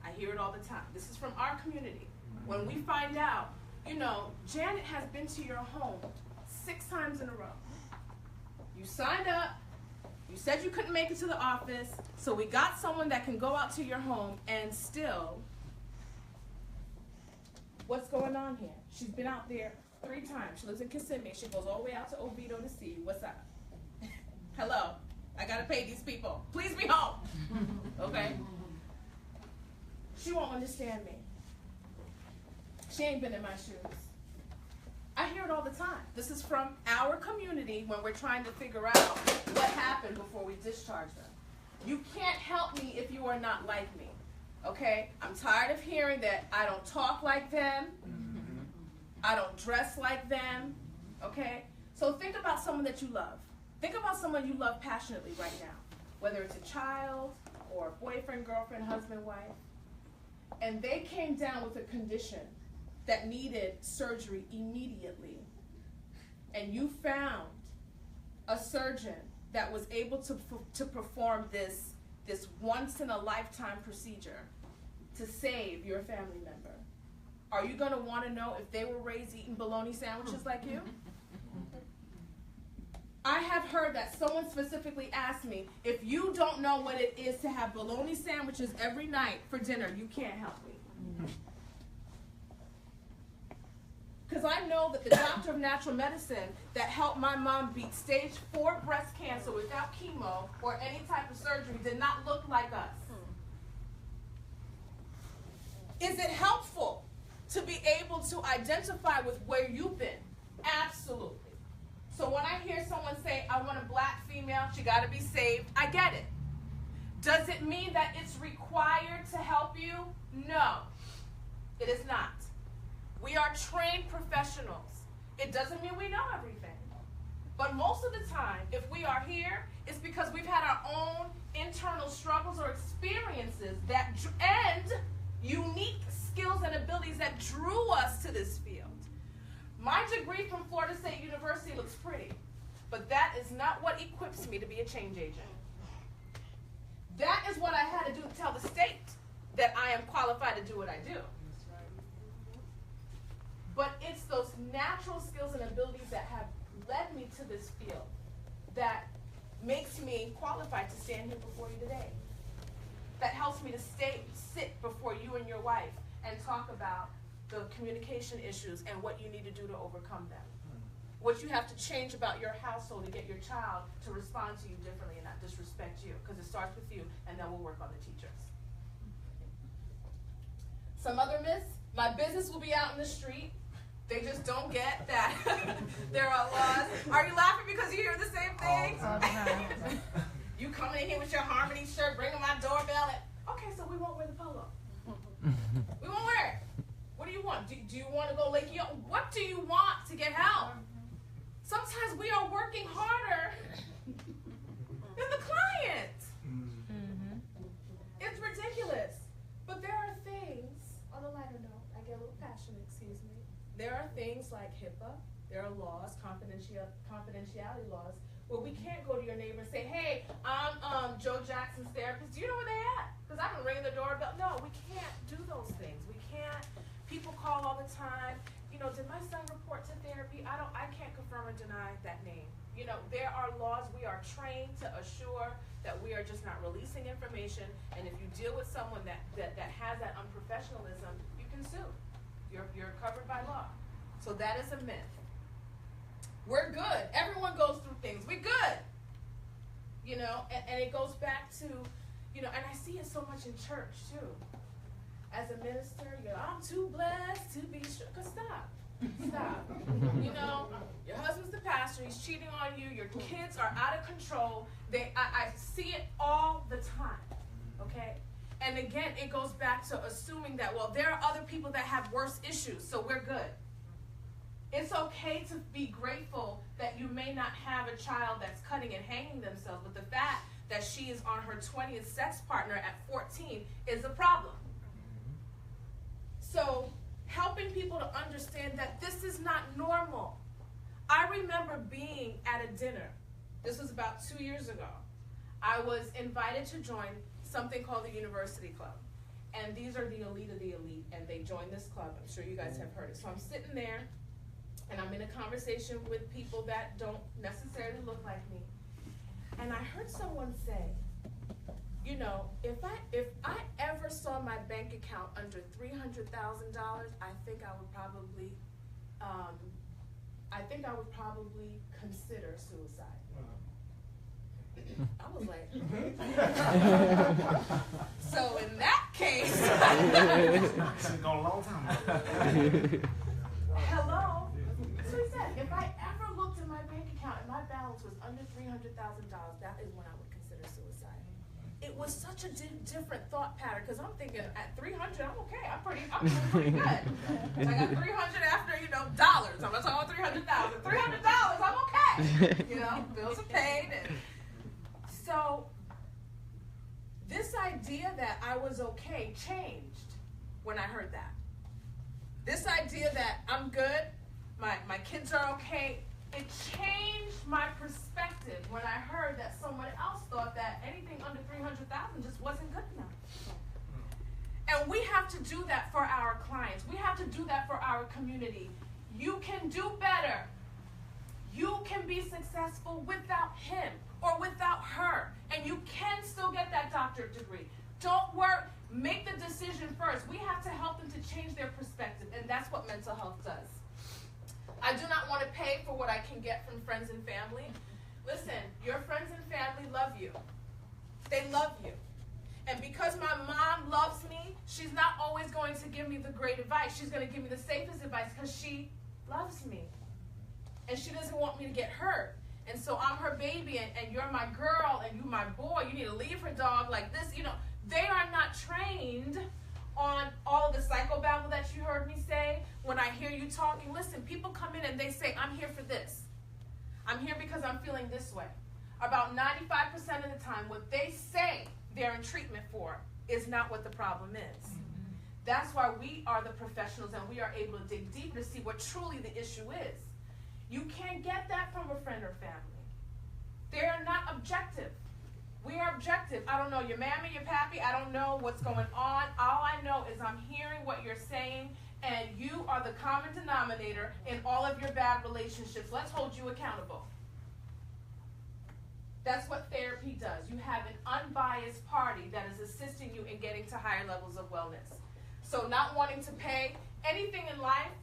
I hear it all the time. This is from our community. When we find out, Janet has been to your home 6 times in a row. You signed up, you said you couldn't make it to the office, so we got someone that can go out to your home, and still, what's going on here? She's been out there 3 times. She lives in Kissimmee. She goes all the way out to Oviedo to see you. What's up? Hello, I gotta pay these people. Please be home. Okay? She won't understand me. She ain't been in my shoes. I hear it all the time. This is from our community when we're trying to figure out what happened before we discharge them. You can't help me if you are not like me. Okay? I'm tired of hearing that I don't talk like them. I don't dress like them. Okay? So think about someone that you love. Think about someone you love passionately right now. Whether it's a child or a boyfriend, girlfriend, husband, wife. And they came down with a condition that needed surgery immediately. And you found a surgeon that was able to perform this once-in-a-lifetime procedure to save your family member. Are you going to want to know if they were raised eating bologna sandwiches like you? I have heard that someone specifically asked me, if you don't know what it is to have bologna sandwiches every night for dinner, you can't help me. Because I know that the doctor of natural medicine that helped my mom beat stage 4 breast cancer without chemo or any type of surgery did not look like us. Is it helpful to be able to identify with where you've been? Absolutely. So when I hear someone say, I want a black female, she got to be saved, I get it. Does it mean that it's required to help you? No, it is not. We are trained professionals. It doesn't mean we know everything. But most of the time, if we are here, it's because we've had our own internal struggles or experiences and unique skills and abilities that drew us to this field. My degree from Florida State University looks pretty, but that is not what equips me to be a change agent. That is what I had to do to tell the state that I am qualified to do what I do. But it's those natural skills and abilities that have led me to this field that makes me qualified to stand here before you today. That helps me to sit before you and your wife and talk about the communication issues and what you need to do to overcome them. What you have to change about your household to get your child to respond to you differently and not disrespect you, because it starts with you, and then we'll work on the teachers. Some other myths: my business will be out in the street. They just don't get that there are laws. Are you laughing because you hear the same things? You coming in here with your Harmony shirt, bringing my doorbell, and okay, so we won't wear the polo. We won't wear it. What do you want? Do you want to go Lake Eola? What do you want to get help? sometimes we are working harder than the client. It's ridiculous. But there are things, on a lighter note, I get a little passionate, excuse me. There are things like HIPAA, there are laws, confidentiality laws, where we can't go to your neighbor and say, hey, I'm Joe Jackson's therapist. Do you know where they at? Because I can ring the doorbell. No, we can't do those things. We can't. People call all the time. You know, did my son report to therapy? I can't confirm or deny that name. You know, there are laws. We are trained to assure that we are just not releasing information. And if you deal with someone that has that unprofessionalism, you can sue. You're covered by law. So that is a myth. We're good. Everyone goes through things. We're good. You know, and it goes back to, you know, and I see it so much in church too. As a minister, you know, I'm too blessed to be sure. Cause stop. You know, your husband's the pastor. He's cheating on you. Your kids are out of control. I see it all the time. Okay? And again, it goes back to assuming that, well, there are other people that have worse issues, so we're good. It's okay to be grateful that you may not have a child that's cutting and hanging themselves, but the fact that she is on her 20th sex partner at 14 is a problem. So helping people to understand that this is not normal. I remember being at a dinner. This was about 2 years ago. I was invited to join something called the University Club. And these are the elite of the elite, and they joined this club. I'm sure you guys have heard it. So I'm sitting there, and I'm in a conversation with people that don't necessarily look like me. And I heard someone say, you know, if I ever saw my bank account under $300,000, I think I would probably consider suicide. I was like, so in that case, It's gone a long time. hello. So he said, if I ever looked at my bank account and my balance was under $300,000, that is when I would consider suicide. It was such a different thought pattern, because I'm thinking at 300, I'm okay. I'm pretty good. I got 300 after, you know, dollars. I'm not talking about 300,000. $300, I'm okay. You know, bills are paid. And so this idea that I was okay changed when I heard that. This idea that I'm good, my kids are okay, it changed my perspective when I heard that someone else thought that anything under 300,000 just wasn't good enough. And we have to do that for our clients. We have to do that for our community. You can do better. You can be successful without him or without her. And you can still get that doctorate degree. Don't worry. Make the decision first. We have to help them to change their perspective. And that's what mental health does. I do not want to pay for what I can get from friends and family. Listen, your friends and family love you. They love you. And because my mom loves me, she's not always going to give me the great advice. She's going to give me the safest advice because she loves me. And she doesn't want me to get hurt. And so I'm her baby, and you're my girl, and you my boy. You need to leave her dog like this. You know, they are not trained on all of the psychobabble that you heard me say. When I hear you talking, listen, people come in and they say, I'm here for this. I'm here because I'm feeling this way. About 95% of the time, what they say they're in treatment for is not what the problem is. That's why we are the professionals, and we are able to dig deeper to see what truly the issue is. You can't get that from a friend or family. They are not objective. We are objective. I don't know your mammy, your pappy. I don't know what's going on. All I know is I'm hearing what you're saying, and you are the common denominator in all of your bad relationships. Let's hold you accountable. That's what therapy does. You have an unbiased party that is assisting you in getting to higher levels of wellness. So not wanting to pay anything in life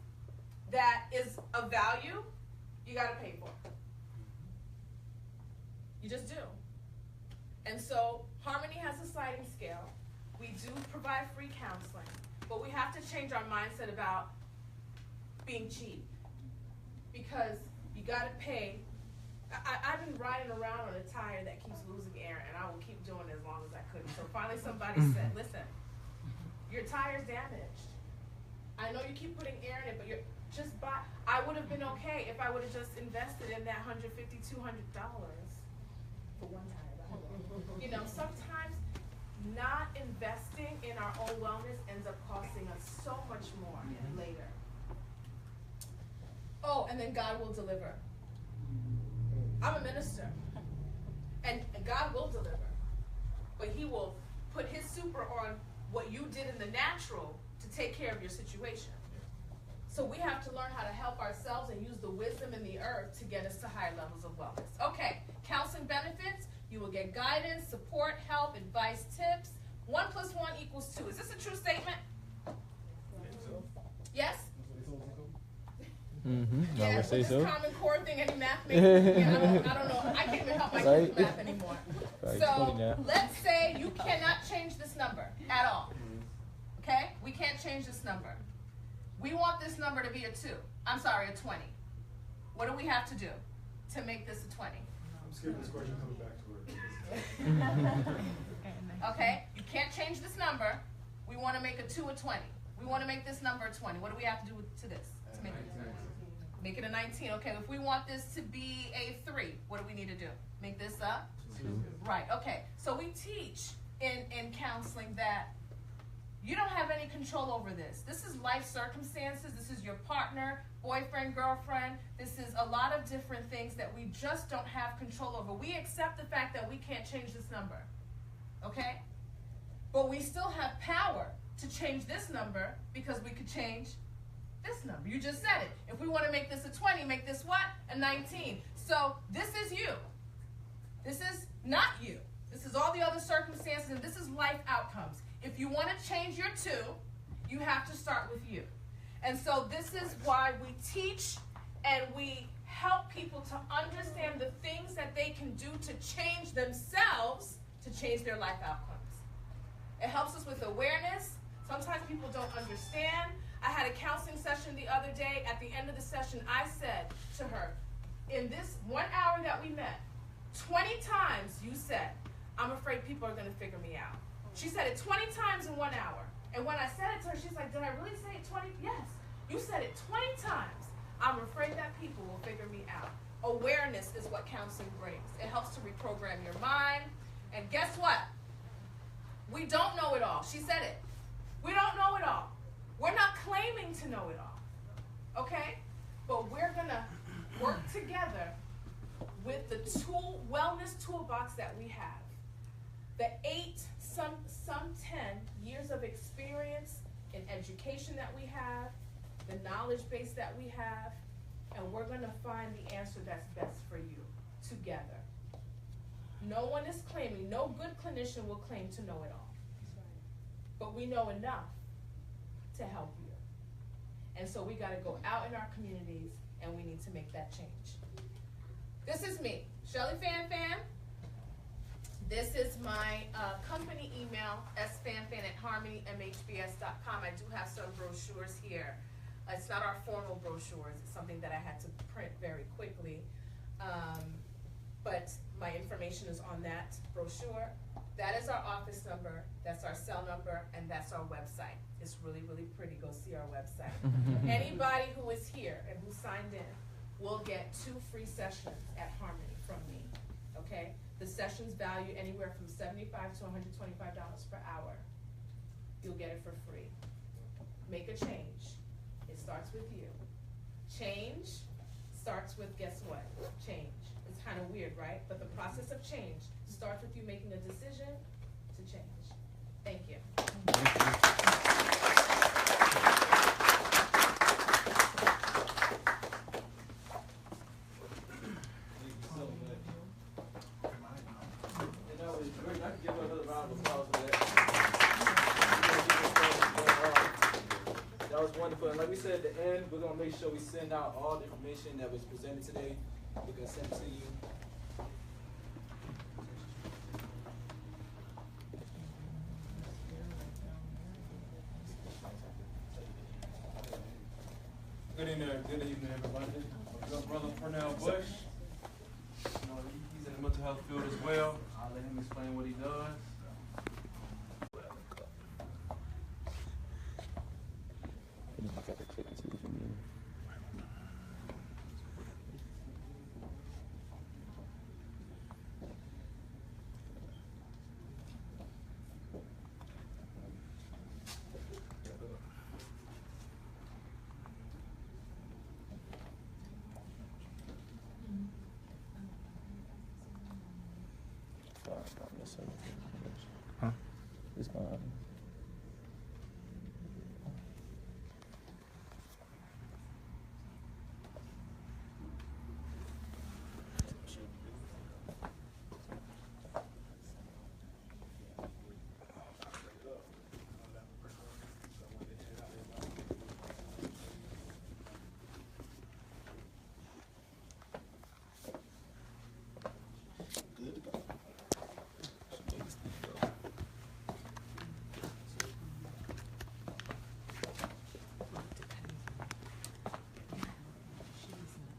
that is of value, you got to pay for it. You just do. And so Harmony has a sliding scale. We do provide free counseling, but we have to change our mindset about being cheap, because you got to pay. I've been riding around on a tire that keeps losing air, and I will keep doing it as long as I could. So finally somebody said, listen, your tire's damaged. I know you keep putting air in it, but just buy. I would have been okay if I would have just invested in that $150, $200 for one time. You know, sometimes not investing in our own wellness ends up costing us so much more later. Oh, and then God will deliver. I'm a minister, and God will deliver, but He will put His super on what you did in the natural to take care of your situation. So we have to learn how to help ourselves and use the wisdom in the earth to get us to higher levels of wellness. Okay, counseling benefits. You will get guidance, support, help, advice, tips. 1 + 1 = 2. Is this a true statement? Yes? Mm-hmm. Yeah, I would with say this so. Common Core thing, any math majors? Yeah, I don't know. I can't even help my kids with math anymore. Right, So 20 now. let's say you cannot change this number at all. Okay? We can't change this number. We want this number to be a 2. I'm sorry, a 20. What do we have to do to make this a 20? I'm skipping this question, coming back to it. Okay? You can't change this number. We want to make a 2 a 20. We want to make this number a 20. What do we have to do to this to make it? Make it a 19. Okay, if we want this to be a 3, what do we need to do? Make this up? 2. Right, okay. So we teach in counseling that you don't have any control over this. This is life circumstances. This is your partner, boyfriend, girlfriend. This is a lot of different things that we just don't have control over. We accept the fact that we can't change this number, okay? But we still have power to change this number because we could change this number. You just said it. If we want to make this a 20, make this what? A 19. So this is you. This is not you. This is all the other circumstances, and this is life outcomes. If you want to change your 2, you have to start with you. And so this is why we teach and we help people to understand the things that they can do to change themselves to change their life outcomes. It helps us with awareness. Sometimes people don't understand. I had a counseling session the other day. At the end of the session, I said to her, in this 1 hour that we met, 20 times you said, I'm afraid people are going to figure me out. She said it 20 times in 1 hour. And when I said it to her, she's like, did I really say it 20? Yes. You said it 20 times. I'm afraid that people will figure me out. Awareness is what counseling brings. It helps to reprogram your mind. And guess what? We don't know it all. She said it. We don't know it all. We're not claiming to know it all. Okay? But we're going to work together with the wellness toolbox that we have. The 8, some 10 years of experience in education that we have, the knowledge base that we have, and we're going to find the answer that's best for you together. No one is claiming, no good clinician will claim to know it all. But we know enough to help you. And so we got to go out in our communities and we need to make that change. This is me, Shelly Fan Fan. This is my company email, sfanfan@harmonymhbs.com. I do have some brochures here. It's not our formal brochures. It's something that I had to print very quickly. But my information is on that brochure. That is our office number. That's our cell number. And that's our website. It's really, really pretty. Go see our website. Anybody who is here and who signed in will get 2 free sessions at Harmony from me. Okay? The sessions value anywhere from $75 to $125 per hour. You'll get it for free. Make a change. It starts with you. Change starts with, guess what? Change. It's kind of weird, right? But the process of change starts with you making a decision to change. Thank you. That was wonderful. And like we said at the end, we're going to make sure we send out all the information that was presented today. We're going to send it to you. Good evening, everybody. Your brother Pernell Bush. You know, he's in the mental health field as well. I'll let him explain what he does. Huh? It's fine.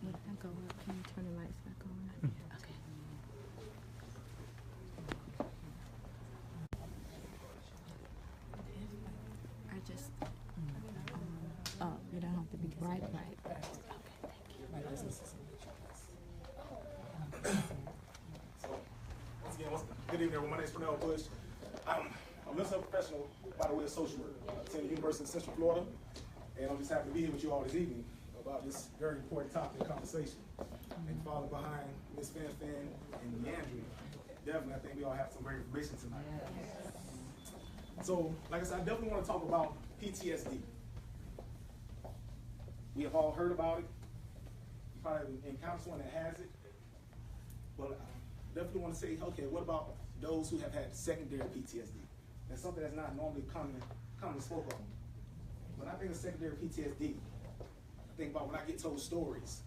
When I go up, can you turn the lights back on? Okay. I just, oh, you don't have to be right. Okay, thank you. Once again, good evening, everyone. My name is Pernell Bush. I'm a mental health professional by the way of social work. I attend the University of Central Florida, and I'm just happy to be here with you all this evening about this very important topic of conversation. And following behind Ms. Fan and Leandria, definitely I think we all have some great information tonight. So, like I said, I definitely want to talk about PTSD. We have all heard about it. You probably encountered someone that has it. But I definitely want to say, okay, what about those who have had secondary PTSD? That's something that's not normally commonly spoken of. When I think of secondary PTSD, I think about when I get told stories.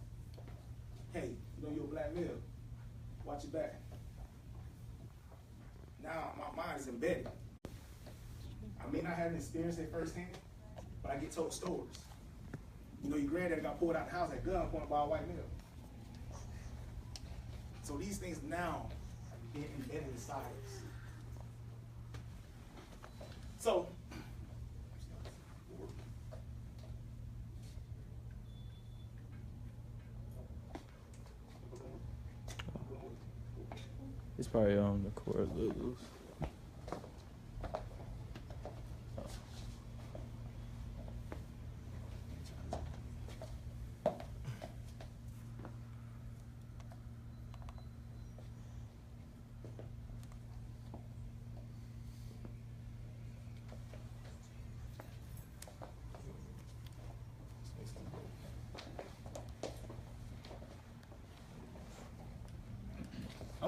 Hey, you know you're a black male. Watch your back. Now my mind is embedded. I may not have experienced it firsthand, but I get told stories. You know, your granddad got pulled out of the house at gunpoint by a white male. So these things now are being embedded inside us. So, It's probably on the cord a little loose.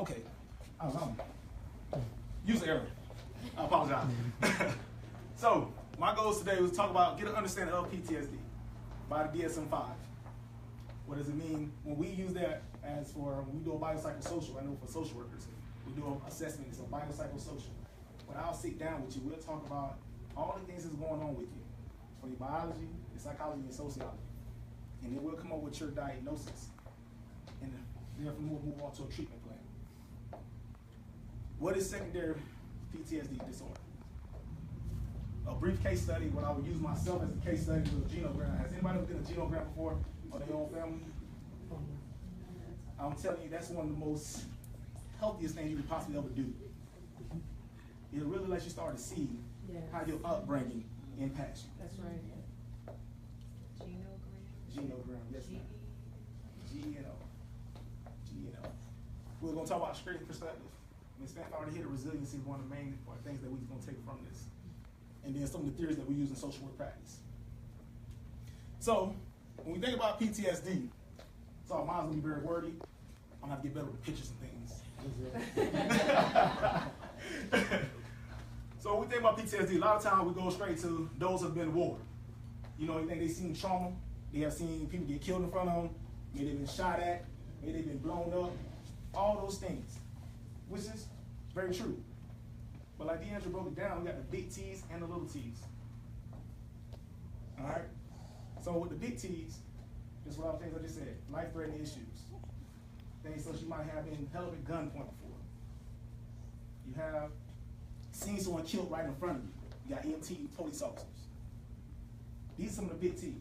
okay, I was on. User error. I apologize. So, my goals today was to talk about, get an understanding of PTSD by the DSM-5. What does it mean when we use that as for, when we do a biopsychosocial, I know for social workers, we do an assessment, it's a biopsychosocial. When I'll sit down with you, we'll talk about all the things that's going on with you, from your biology, your psychology, and sociology. And then we'll come up with your diagnosis. And then we'll move on to a treatment plan. What is secondary PTSD disorder? A brief case study, when I would use myself as a case study with a genogram. Has anybody ever done a genogram before on their own family? I'm telling you, that's one of the most healthiest things you could possibly ever do. It really lets you start to see how your upbringing impacts you. That's right. Genogram, yes ma'am. G-E-N-O. G-E-N-O. We're going to talk about straight perspective. Ms. Fan already hit resiliency is one of the main things that we're going to take from this. And then some of the theories that we use in social work practice. So, when we think about PTSD, so mine's going to be very wordy. I'm going to have to get better with pictures and things. So when we think about PTSD, a lot of times we go straight to those who have been in war. You know, you think they've seen trauma, they have seen people get killed in front of them, maybe they've been shot at, maybe they've been blown up, all those things, which is very true. But like Leandria broke it down, we got the big T's and the little T's. All right? So with the big T's, just what all the things I just said, life-threatening issues. Things such you might have been held up at gunpoint before. You have seen someone killed right in front of you. You got EMT, police officers. These are some of the big T's.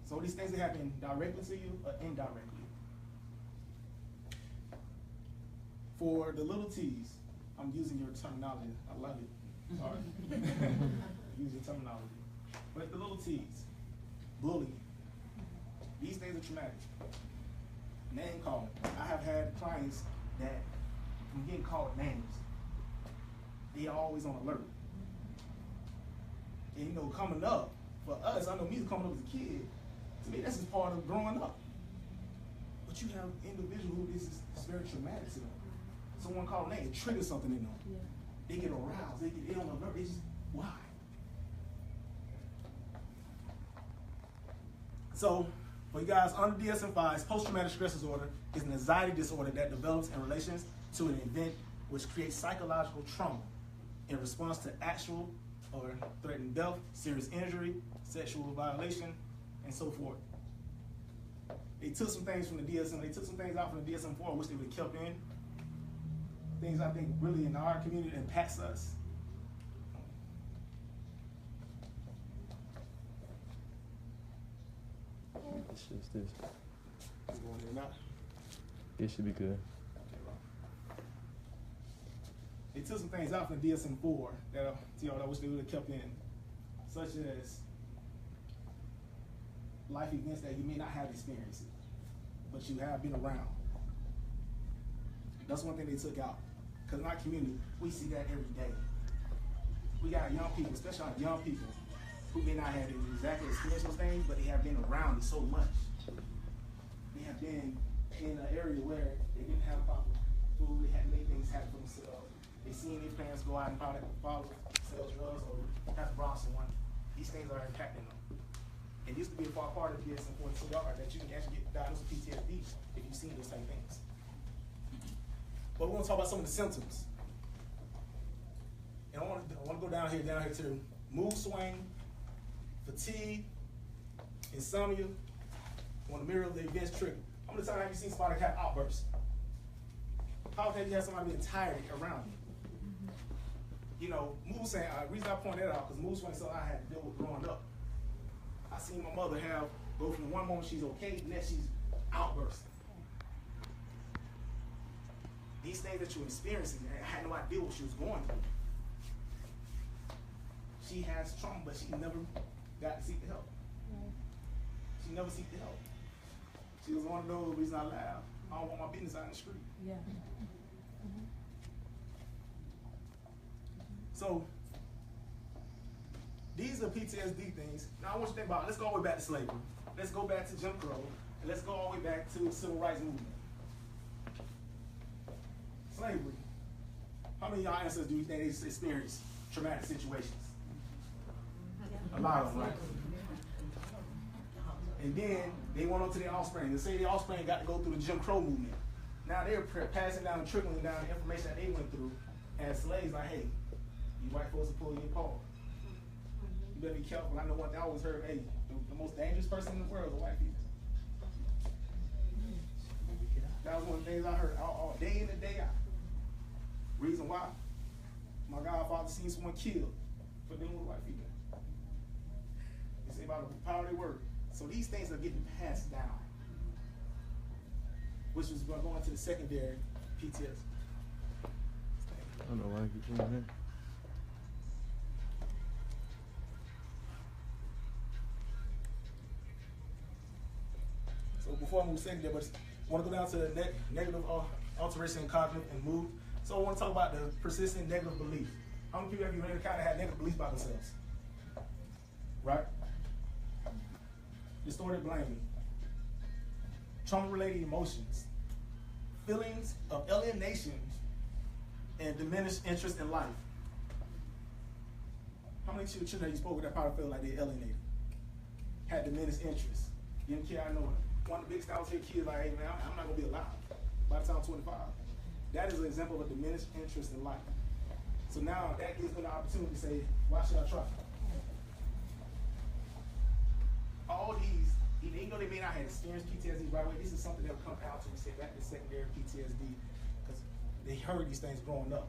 So these things that happen directly to you or indirectly. For the little T's, I'm using your terminology. I love it. Sorry. Using terminology. But the little T's, bullying. These things are traumatic. Name calling. I have had clients that from getting called names. They always on alert. And you know, coming up, for us, I know me coming up as a kid, to me that's just part of growing up. But you have individuals who this is very traumatic to them. Someone called a name, it triggers something in them. Yeah. They get aroused, they on alert, they just, why? So, for you guys, under DSM-5, post-traumatic stress disorder is an anxiety disorder that develops in relation to an event which creates psychological trauma in response to actual or threatened death, serious injury, sexual violation, and so forth. They took some things from the DSM, they took some things out from the DSM-4, which they would have kept in. Things I think really in our community impacts us. It's just this. You going there now? It should be good. They took some things out from the DSM-4 that I wish they would have kept in, such as life events that you may not have experienced, but you have been around. That's one thing they took out. Because in our community, we see that every day. We got young people, especially our young people, who may not have exactly experienced those things, but they have been around it so much. They have been in an area where they didn't have proper food, they had many things happen for themselves. They seen their parents go out and follow, sell drugs, or have to rob someone. These things are impacting them. It used to be a far part of the DSM-4 that you can actually get diagnosed with PTSD if you've seen those same things. But we want to talk about some of the symptoms. And I want to go down here to mood swing, fatigue, insomnia. I want to mirror the events trigger. How many times have you seen somebody have outbursts? How often have you had somebody being tired around you? You know, mood swing, the reason I point that out, because mood swing is something I had to deal with growing up. I seen my mother go from one moment she's okay, and next she's outbursting. These things that you're experiencing, I had no idea what she was going through. She has trauma, but she never got to seek the help. She never seeked the help. She was one of those reasons I laugh. I don't want my business out in the street. Yeah. So, these are PTSD things. Now I want you to think about, let's go all the way back to slavery. Let's go back to Jim Crow. And let's go all the way back to the Civil Rights Movement. Slavery. How many of y'all ancestors do you think they experienced traumatic situations? A lot of them, right? And then they went on to their offspring. They say their offspring got to go through the Jim Crow movement. Now they're passing down and trickling down the information that they went through as slaves, like, hey, you white folks will pull your paw. You better be careful. I know one thing I always heard, hey, the most dangerous person in the world is white people. That was one of the things I heard all day in and day out. Reason why? My godfather seen someone killed for dealing with white people. They say about the power of their word. So these things are getting passed down, which is going to the secondary PTSD. I don't know why I keep doing that. So before I move secondary, but I want to go down to the negative alteration in cognitive and mood. So I want to talk about the persistent negative belief. How many people have you kind of had negative beliefs about themselves? Right? Distorted blaming. Trauma-related emotions. Feelings of alienation and diminished interest in life. How many children have you spoke with that probably feel like they're alienated? Had diminished interest. Didn't care, I know it. One of the biggest I was here kids like, hey man, I'm not gonna be alive by the time I'm 25. That is an example of a diminished interest in life. So now that gives me the opportunity to say, why should I try? All these, even though they may not have experienced PTSD right away, this is something that will come out to me, say back to secondary PTSD, because they heard these things growing up.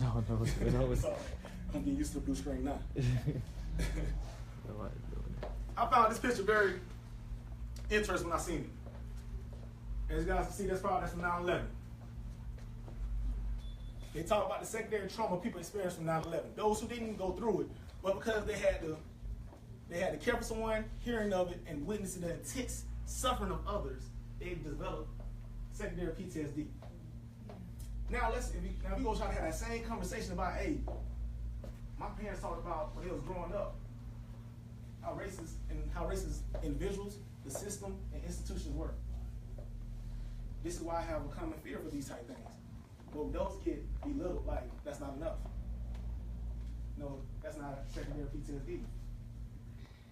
No. Sorry, I'm getting used to the blue screen now. No, I found this picture very interesting when I seen it. As you guys can see, that's from 9/11. They talk about the secondary trauma people experienced from 9/11. Those who didn't go through it, but because they had to care for someone, hearing of it, and witnessing the intense suffering of others, they developed secondary PTSD. Now if we go try to have that same conversation about, hey, my parents talked about when they was growing up, how racist individuals, the system, and institutions work. This is why I have a common fear for these type things. But those get belittled, like that's not enough. No, that's not secondary PTSD.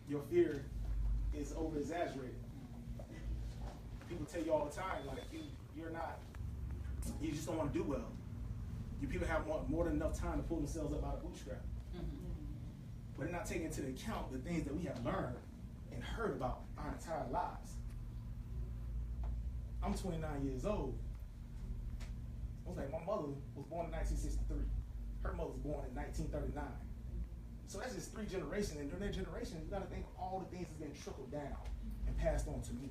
Your fear is over exaggerated. People tell you all the time, like you just don't want to do well. You people have more than enough time to pull themselves up out of bootstrap. But they're not taking into account the things that we have learned and heard about our entire lives. I'm 29 years old. I was like, my mother was born in 1963. Her mother was born in 1939. So that's just 3 generations, and during that generation, you gotta think of all the things that's been trickled down and passed on to me.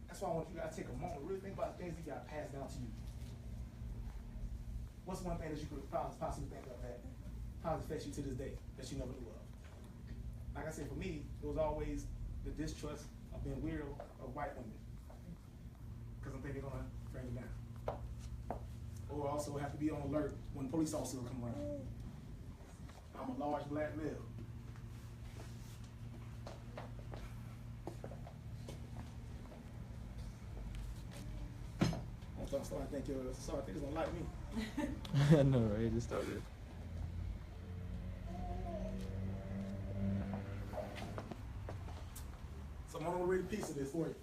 That's why I want you guys to take a moment and really think about the things that got passed down to you. What's one thing that you could possibly think of that probably affects you to this day that you never knew of? Like I said, for me, it was always the distrust of being weird of white women, because I'm thinking they're gonna bring you down. Or also have to be on alert when police officers come around. I'm a large black male. I'm starting to think it's gonna like me. I know, right? It just started. So I'm gonna read a piece of this for you.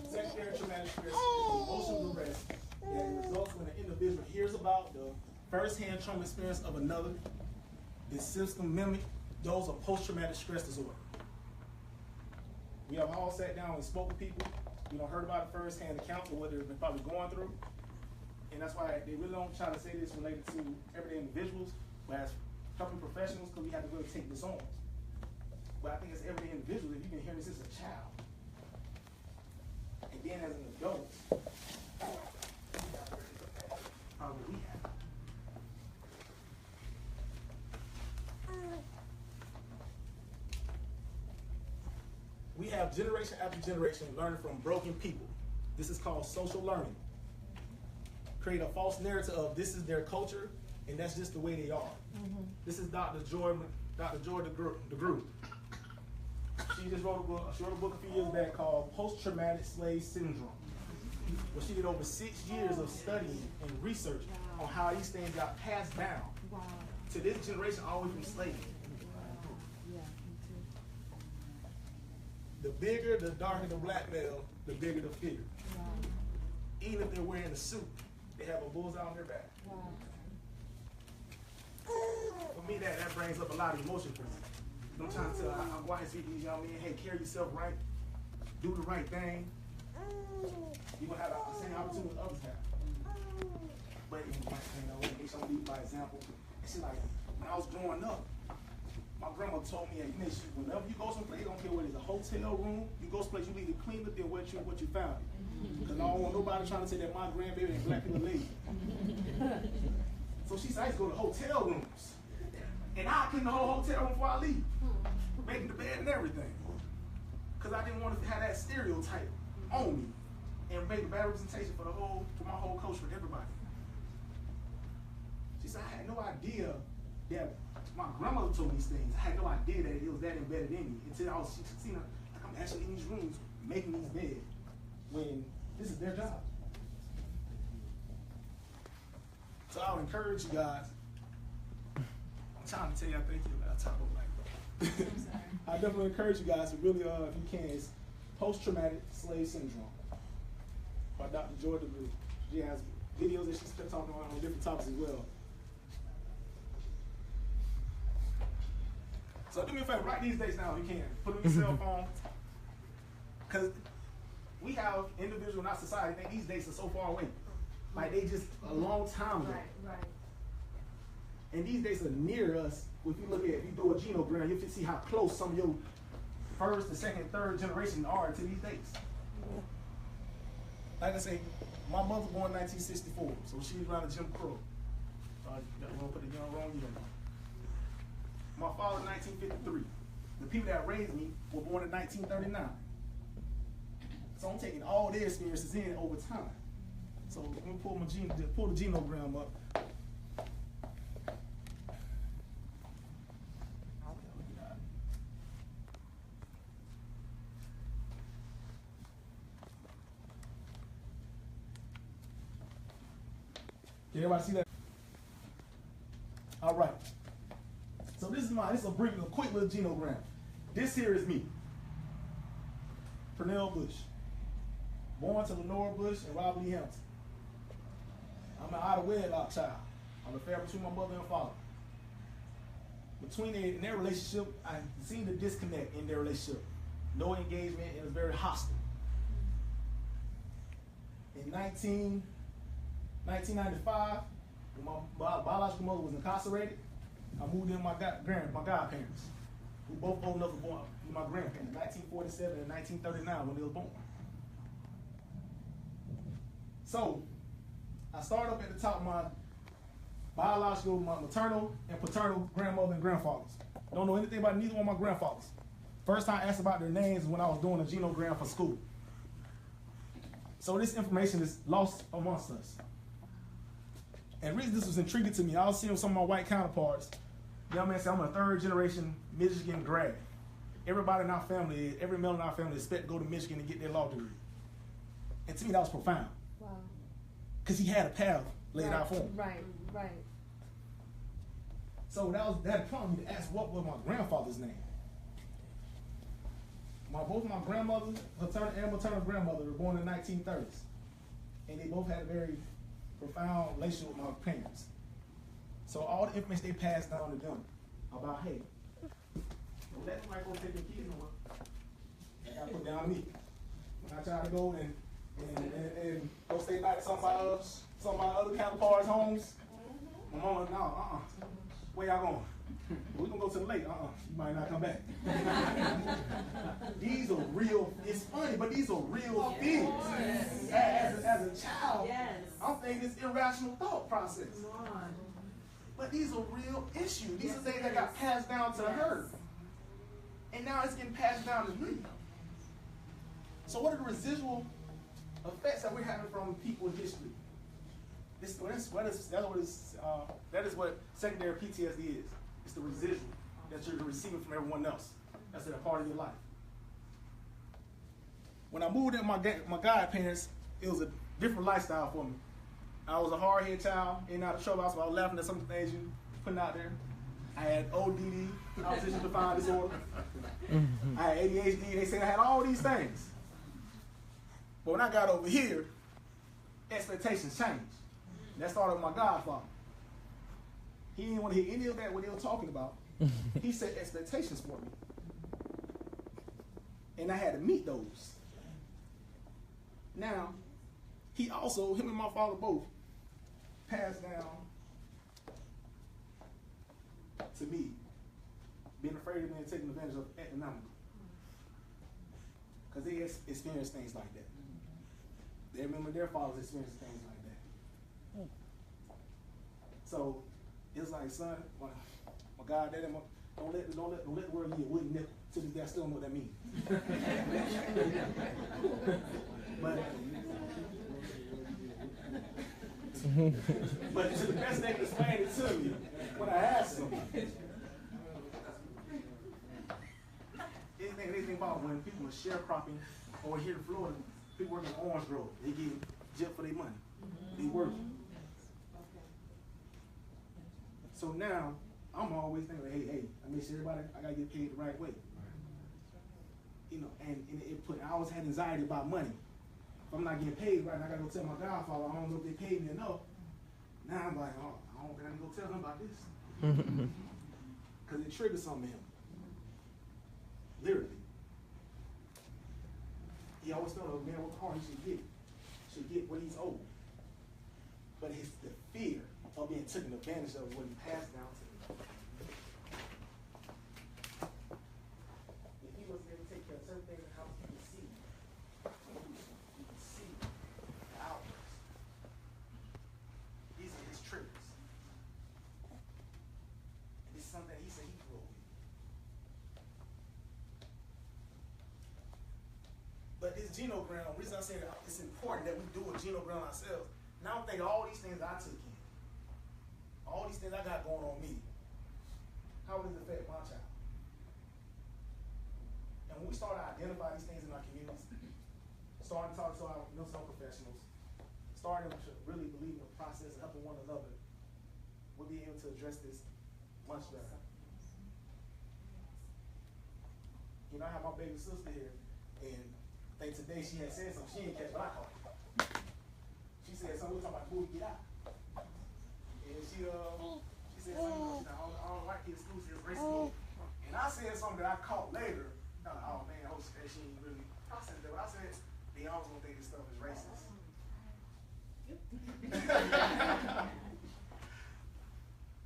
Secondary traumatic stress is the emotional duress that results when an individual hears about the first-hand trauma experience of another. This system mimics those of post-traumatic stress disorder. We have all sat down and spoke with people, heard about the first-hand accounts of what they've been probably going through. And that's why they really don't try to say this related to everyday individuals, but as helping professionals, because we have to really take this on. But I think as everyday individuals, if you've been hearing this as a child, and then as an adult, probably we have. We have generation after generation learning from broken people. This is called social learning. Create a false narrative of this is their culture, and that's just the way they are. This is Dr. Joy DeGroot. She just wrote a book a few years back called Post-Traumatic Slave Syndrome, where she did over 6 years of studying and research on how these things got passed down to this generation all the way from slavery. The bigger, the darker the black male, the bigger the figure. Even if they're wearing a suit, they have a bullseye on their back. For me, that brings up a lot of emotion for me. I'm trying to tell, I'm going to speak to these young men, hey, carry yourself right, do the right thing. You're going to have the same opportunity others have. But they don't lead by example. And she like, when I was growing up, my grandma told me, hey, whenever you go someplace, I don't care whether it's a hotel room, you go someplace, you leave it cleaner than what you found. Because I don't want nobody trying to say that my grandbaby and black people leave. So she said, I used to go to hotel rooms. And I clean the whole hotel room before I leave. Making the bed and everything. Because I didn't want to have that stereotype on me and make a bad representation for my whole culture, for everybody. She said, I had no idea that my grandmother told me these things. I had no idea that it was that embedded in me until I was seeing her, like I'm actually in these rooms making these beds when this is their job. So I would encourage you guys. I'm trying to tell you, I think you're about to talk like that. I definitely encourage you guys to really, if you can, it's Post-Traumatic Slave Syndrome by Dr. Joy DeGroot. She has videos that she's talking about on different topics as well. So do me a favor, write these dates down if you can. Put them on your cell phone. Because we have individuals in our society think these dates are so far away. Like they just a long time ago. Right. And these dates are near us. If you look at, if you do a genogram, you can see how close some of your first, the second, third generation are to these dates. Like I say, my mother was born in 1964, so she was around the Jim Crow. I don't want to put the young wrong year. My father, 1953. The people that raised me were born in 1939. So I'm taking all their experiences in over time. So let me pull the genogram up. Can everybody see that? All right. So this is a quick little genogram. This here is me. Pernell Bush. Born to Lenora Bush and Robert Lee Hampton. I'm an out of wedlock child. I'm a affair between my mother and father. In their relationship, I seen the disconnect in their relationship. No engagement, and it was very hostile. In 1995, when my biological mother was incarcerated, I moved in with my godparents, who both old enough to born with my grandparents, 1947 and 1939 when they were born. So, I started up at the top of my maternal and paternal grandmother and grandfathers. Don't know anything about neither one of my grandfathers. First time I asked about their names when I was doing a genogram for school. So this information is lost amongst us. And the reason this was intriguing to me, I was seeing some of my white counterparts. Young man said, I'm a third generation Michigan grad. Everybody in our family, every male in our family expect to go to Michigan and get their law degree. And to me, that was profound. Wow. Because he had a path laid out for him. Right. So that prompted me to ask what was my grandfather's name. Both my grandmother, paternal and maternal grandmother, were born in the 1930s. And they both had a very profound relationship with my parents. So all the information they passed down to them about, hey, don't let somebody go take your kids nowhere. That got put down to me. When I tried to go and go stay back at some of my other counterparts' homes, my mama, no, where y'all going? We're gonna go to the lake. You might not come back. These are real, it's funny, but these are real things. As a child, I'm thinking this irrational thought process. But these are real issues. These are things that got passed down to her. And now it's getting passed down to me. So what are the residual effects that we're having from people in history? That is what secondary PTSD is. It's the residual that you're receiving from everyone else. That's a part of your life. When I moved in my godparents, it was a different lifestyle for me. I was a hard-headed child, in and out of trouble, so I was laughing at some of the things you putting out there. I had ODD, opposition defiant disorder. I had ADHD, they said I had all these things. But when I got over here, expectations changed. That started with my godfather. He didn't want to hear any of that what they were talking about. He set expectations for me. And I had to meet those. Now, him and my father both passed down to me being afraid of being taken advantage of economically. Because they experienced things like that. They remember their fathers experienced things like that. So it's like, son, my God, Daddy, don't let the world give you a wooden nickel. To this day, I still don't know what that means. But to the best they could explain it to me, when I asked them, anything about when people are sharecropping, or here in Florida, people working in Orange Grove, they get gypped for their money. They working. So now, I'm always thinking, hey, I make sure everybody, I gotta get paid the right way. You know, and I always had anxiety about money. If I'm not getting paid right, I gotta go tell my godfather, I don't know if they paid me enough. Now I'm like, oh, I don't think I can go tell him about this. Because it triggers something in him. Literally. He always felt a man worked hard, he should get what he's owed. But the fear of being taken advantage of when he passed down to him. If he was able to take care of certain things in the house, he could see. He could see the outbursts. These are his triggers. And this is something that he said he grew up with. But this genogram, the reason I say that it's important that we do a genogram ourselves. Now I'm thinking all these things I took in, all these things I got going on me. How does it affect my child? And when we start to identify these things in our communities, starting to talk to our mental health professionals, starting to really believe in the process of helping one another, we'll be able to address this much better. You know, I have my baby sister here, and I think today she had said something. She didn't catch what I caught. She said something, we were talking about movie Get Out. And she said something, I don't like his school, she was racist. And I said something that I caught later. Oh man, I hope she ain't really processed that. But I said, they always gonna think this stuff is racist.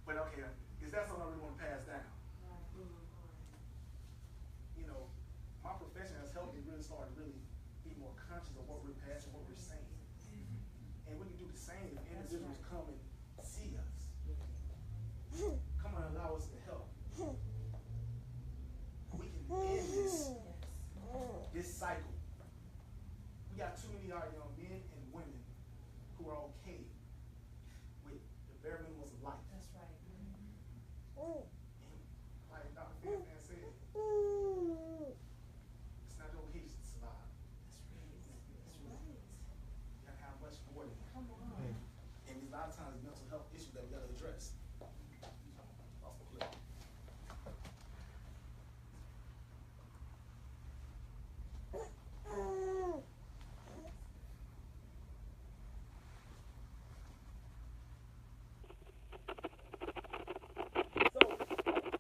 But okay, is that something I really want to pass down? You know, my profession has helped me really start to really be more conscious of what we're passing, what we're saying. And we can do the same if individuals come and see us. Come and allow us to help. We can end this cycle. We got too many of our young men and women who are okay with the bare minimums of life. That's right. And like Dr. Fan said, it's not okay to survive. That's right. You gotta have much more than that. Come on. And there's a lot of times mental health issues that we gotta address. Off the clip.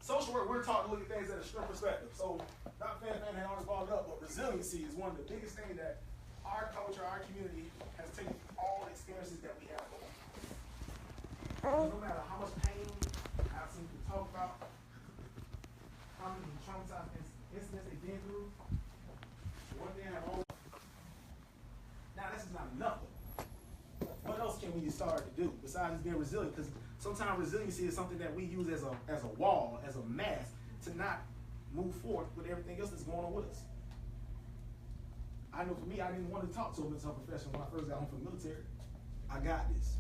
Social work, we're taught to look at things at a strength perspective. So, Dr. Fan had always brought it up, but resiliency is one of the biggest things that our culture, our community has taken all the experiences that we have. No matter how much pain I've seen people talk about, how many traumatized incidents they've been through, one thing I've always. Now, this is not enough. What else can we start to do besides being resilient? Because sometimes resiliency is something that we use as a wall, as a mask, to not move forward with everything else that's going on with us. I know for me, I didn't want to talk to a mental health professional when I first got home from the military. I got this.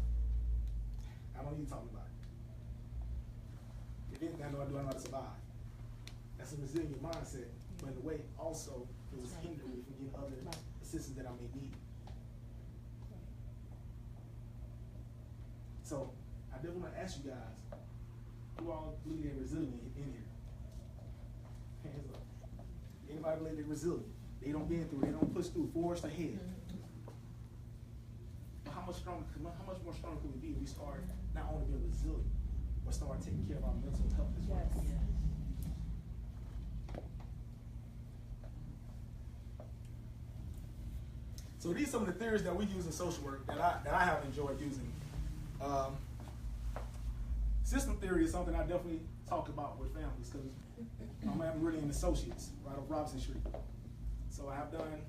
I don't need to talk about it. If anything, I know how to survive. That's a resilient mindset, but in a way, also, it was hindering me from getting other assistance that I may need. So, I definitely want to ask you guys, who all believe they're resilient in here? Hands up. Anybody believe they're resilient? They don't bend through, they don't push through, forged ahead. But how much more stronger could we be if we start not only being resilient, but start taking care of our mental health as well? Yes. So these are some of the theories that we use in social work that I have enjoyed using. System theory is something I definitely talk about with families because I'm really an associates right off Robinson Street. So I have done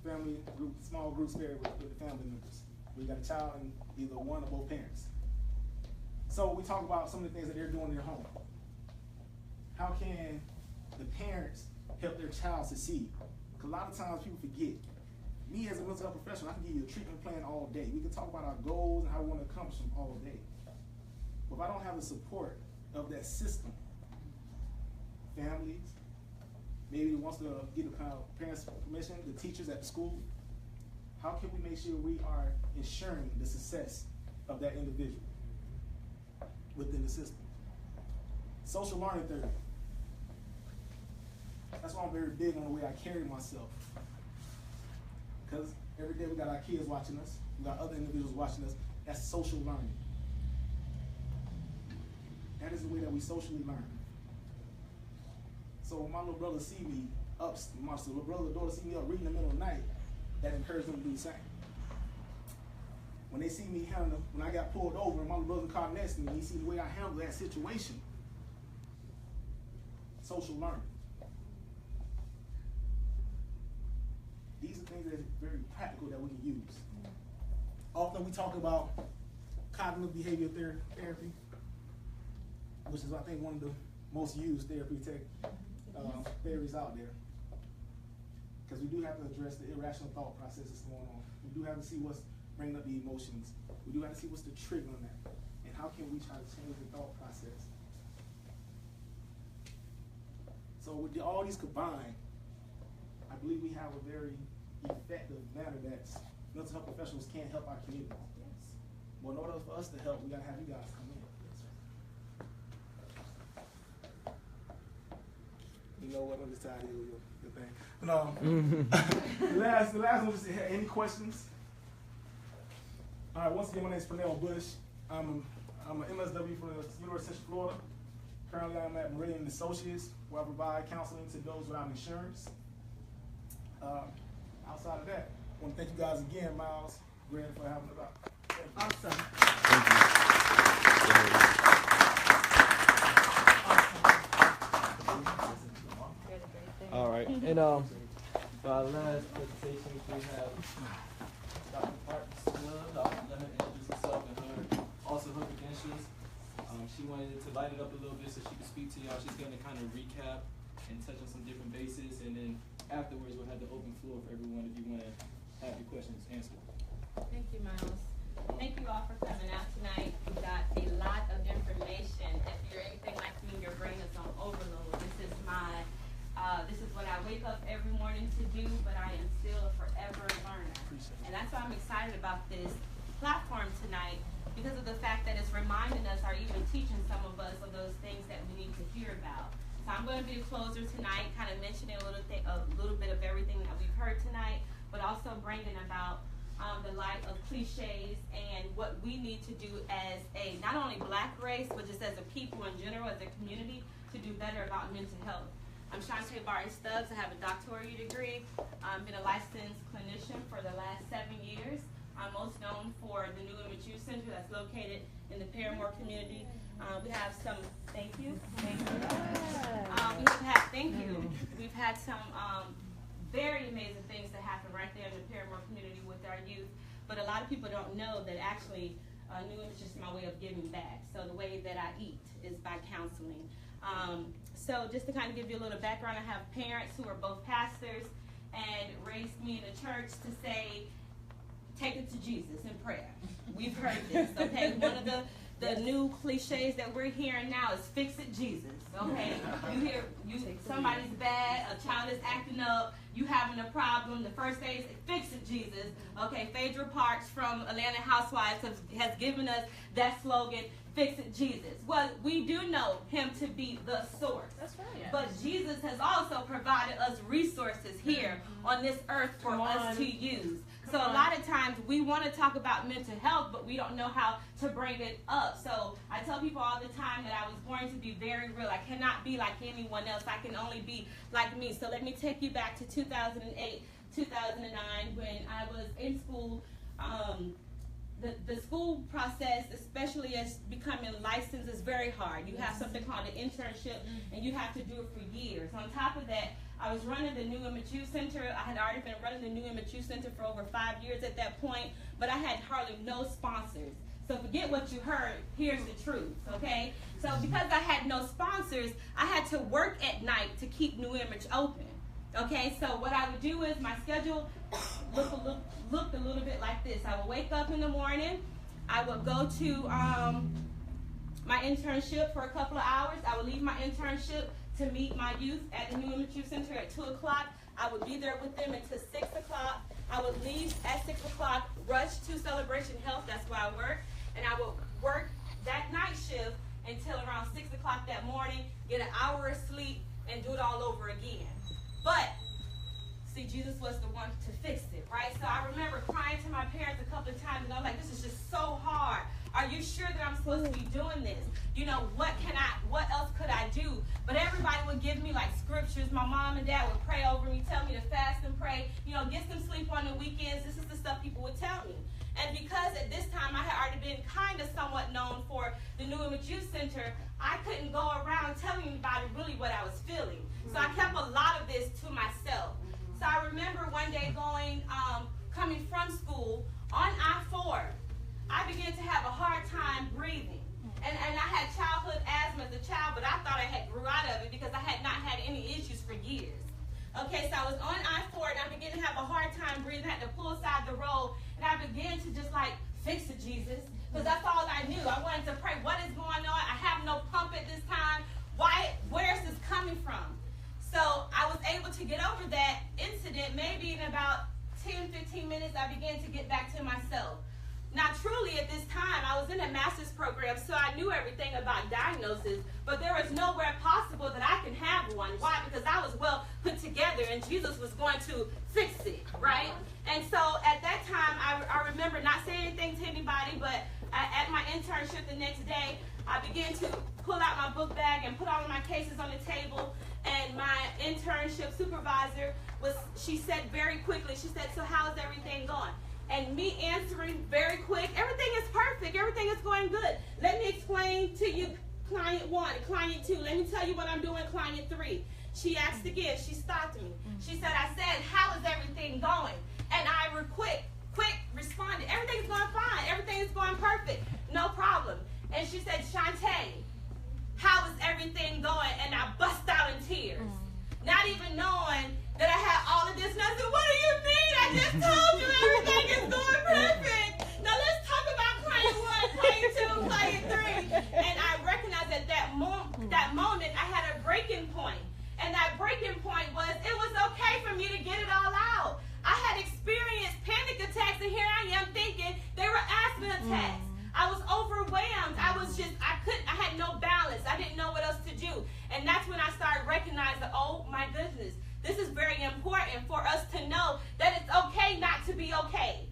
family group, small groups there with the family members. We got a child and either one or both parents. So we talk about some of the things that they're doing in their home. How can the parents help their child succeed? Because a lot of times people forget. Me as a mental health professional, I can give you a treatment plan all day. We can talk about our goals and how we want to accomplish them all day. But if I don't have the support of that system, families, maybe it wants to get the parents' permission, the teachers at the school, how can we make sure we are ensuring the success of that individual within the system? Social learning theory. That's why I'm very big on the way I carry myself. Because every day we got our kids watching us, we got other individuals watching us. That's social learning. That is the way that we socially learn. So when my little brother see me up, my little brother or daughter see me up reading in the middle of the night, that encourages them to do the same. When they see me handle, when I got pulled over and my little brother caught next to me, and he see the way I handle that situation, social learning. These are things that are very practical that we can use. Often we talk about cognitive behavior therapy, which is, I think, one of the most used therapy theories out there. Because because we do have to address the irrational thought process that's going on. We do have to see what's bringing up the emotions. We do have to see what's the trigger on that, and how can we try to change the thought process. So with all these combined, I believe we have a very effective manner that mental health professionals can help our community. Yes. But in order for us to help, we gotta have you guys come in. You know what? I'm just tired of your thing. But, the last one was just any questions? All right. Once again, my name is Pernell Bush. I'm an MSW from the University of Central Florida. Currently, I'm at Meridian Associates, where I provide counseling to those without insurance. Outside of that, I want to thank you guys again, Miles, Grant, for having us out. Awesome. All right, and for our last presentation, we have Dr. Parks Love. Dr. Let her introduce herself and also her credentials. She wanted to light it up a little bit so she could speak to y'all. She's going to kind of recap and touch on some different bases, and then afterwards we'll have the open floor for everyone if you want to have your questions answered. Thank you, Miles. Thank you all for coming out tonight. We got a lot of information. If you're anything like me, your brain is on overload. This is what I wake up every morning to do, but I am still a forever learner. And that's why I'm excited about this platform tonight, because of the fact that it's reminding us, or even teaching some of us of those things that we need to hear about. So I'm going to be a closer tonight, kind of mentioning a little bit of everything that we've heard tonight, but also bringing about the light of cliches and what we need to do as a, not only black race, but just as a people in general, as a community, to do better about mental health. I'm Shantae Barton Stubbs. I have a doctoral degree. I've been a licensed clinician for the last 7 years. I'm most known for the New Image Youth Center that's located in the Paramore community. We have some, thank you. We've had some very amazing things that happen right there in the Paramore community with our youth. But a lot of people don't know that actually New Image is my way of giving back. So the way that I eat is by counseling. So just to kind of give you a little background, I have parents who are both pastors and raised me in the church to say, take it to Jesus in prayer. We've heard this, okay? One of the new cliches that we're hearing now is fix it Jesus, okay? You hear somebody's bad, a child is acting up, you having a problem, the first day is fix it Jesus, okay? Phaedra Parks from Atlanta Housewives has given us that slogan, fix it Jesus. Well, we do know him to be the source. That's right. Yeah. But Jesus has also provided us resources here on this earth for us to use. So a lot of times we want to talk about mental health, but we don't know how to bring it up. So I tell people all the time that I was born to be very real. I cannot be like anyone else. I can only be like me. So let me take you back to 2008, 2009, when I was in school. The school process, especially as becoming licensed, is very hard. You have something called an internship, and you have to do it for years. On top of that, I was running the New Image Youth Center. I had already been running the New Image Youth Center for over 5 years at that point, but I had hardly no sponsors. So forget what you heard, here's the truth, okay? So because I had no sponsors, I had to work at night to keep New Image open. Okay, so what I would do is my schedule looked a little bit like this. I would wake up in the morning. I would go to my internship for a couple of hours. I would leave my internship to meet my youth at the New Image Youth Center at 2 o'clock. I would be there with them until 6 o'clock. I would leave at 6 o'clock, rush to Celebration Health, that's where I work, and I would work that night shift until around 6 o'clock that morning, get an hour of sleep, and do it all over again. But, see, Jesus was the one to fix it, right? So I remember crying to my parents a couple of times, and I'm like, this is just so hard. Are you sure that I'm supposed to be doing this? You know, what else could I do? But everybody would give me like scriptures. My mom and dad would pray over me, tell me to fast and pray. You know, get some sleep on the weekends. This is the stuff people would tell me. And because at this time I had already been kind of somewhat known for the New Image Youth Center, I couldn't go around telling anybody really what I was feeling. So I kept a lot of this to myself. So I remember one day coming from school on I-4, I began to have a hard time breathing. And I had childhood asthma as a child, but I thought I had grew out of it because I had not had any issues for years. Okay, so I was on I-4 and I I wanted to pray, what is going on? I have no pump at this time. Where is this coming from? So I was able to get over that incident. Maybe in about 10, 15 minutes, I began to get back to myself. Now, truly, at this time, I was in a master's program, so I knew everything about diagnosis, but there was nowhere possible that I can have one. Why? Because I was well put together, and Jesus was going to fix it, right? And so at that time, I remember not saying anything to anybody, but at my internship the next day, I began to pull out my book bag and put all of my cases on the table, and my internship supervisor she said very quickly, she said, so how's everything going? And me answering very quick, everything is perfect, everything is going good. Let me explain to you client 1, client 2. Let me tell you what I'm doing, client 3. She asked again, she stopped me. She said, I said, how is everything going? And I quick responded, everything's going fine, everything is going perfect, no problem. And she said, Shantae, how is everything going? And I bust out in tears, not even knowing that I had all of this. And I said, what do you mean? I just told you everything is going perfect. Now let's talk about client 1, client 2, client 3. And I recognized at that moment I had a breaking point. And that breaking point was, it was okay for me to get it all out. I had experienced panic attacks, and here I am thinking they were asthma attacks. I was overwhelmed. I had no balance. I didn't know what else to do. And that's when I started recognizing, oh my goodness, this is very important for us to know that it's okay not to be okay.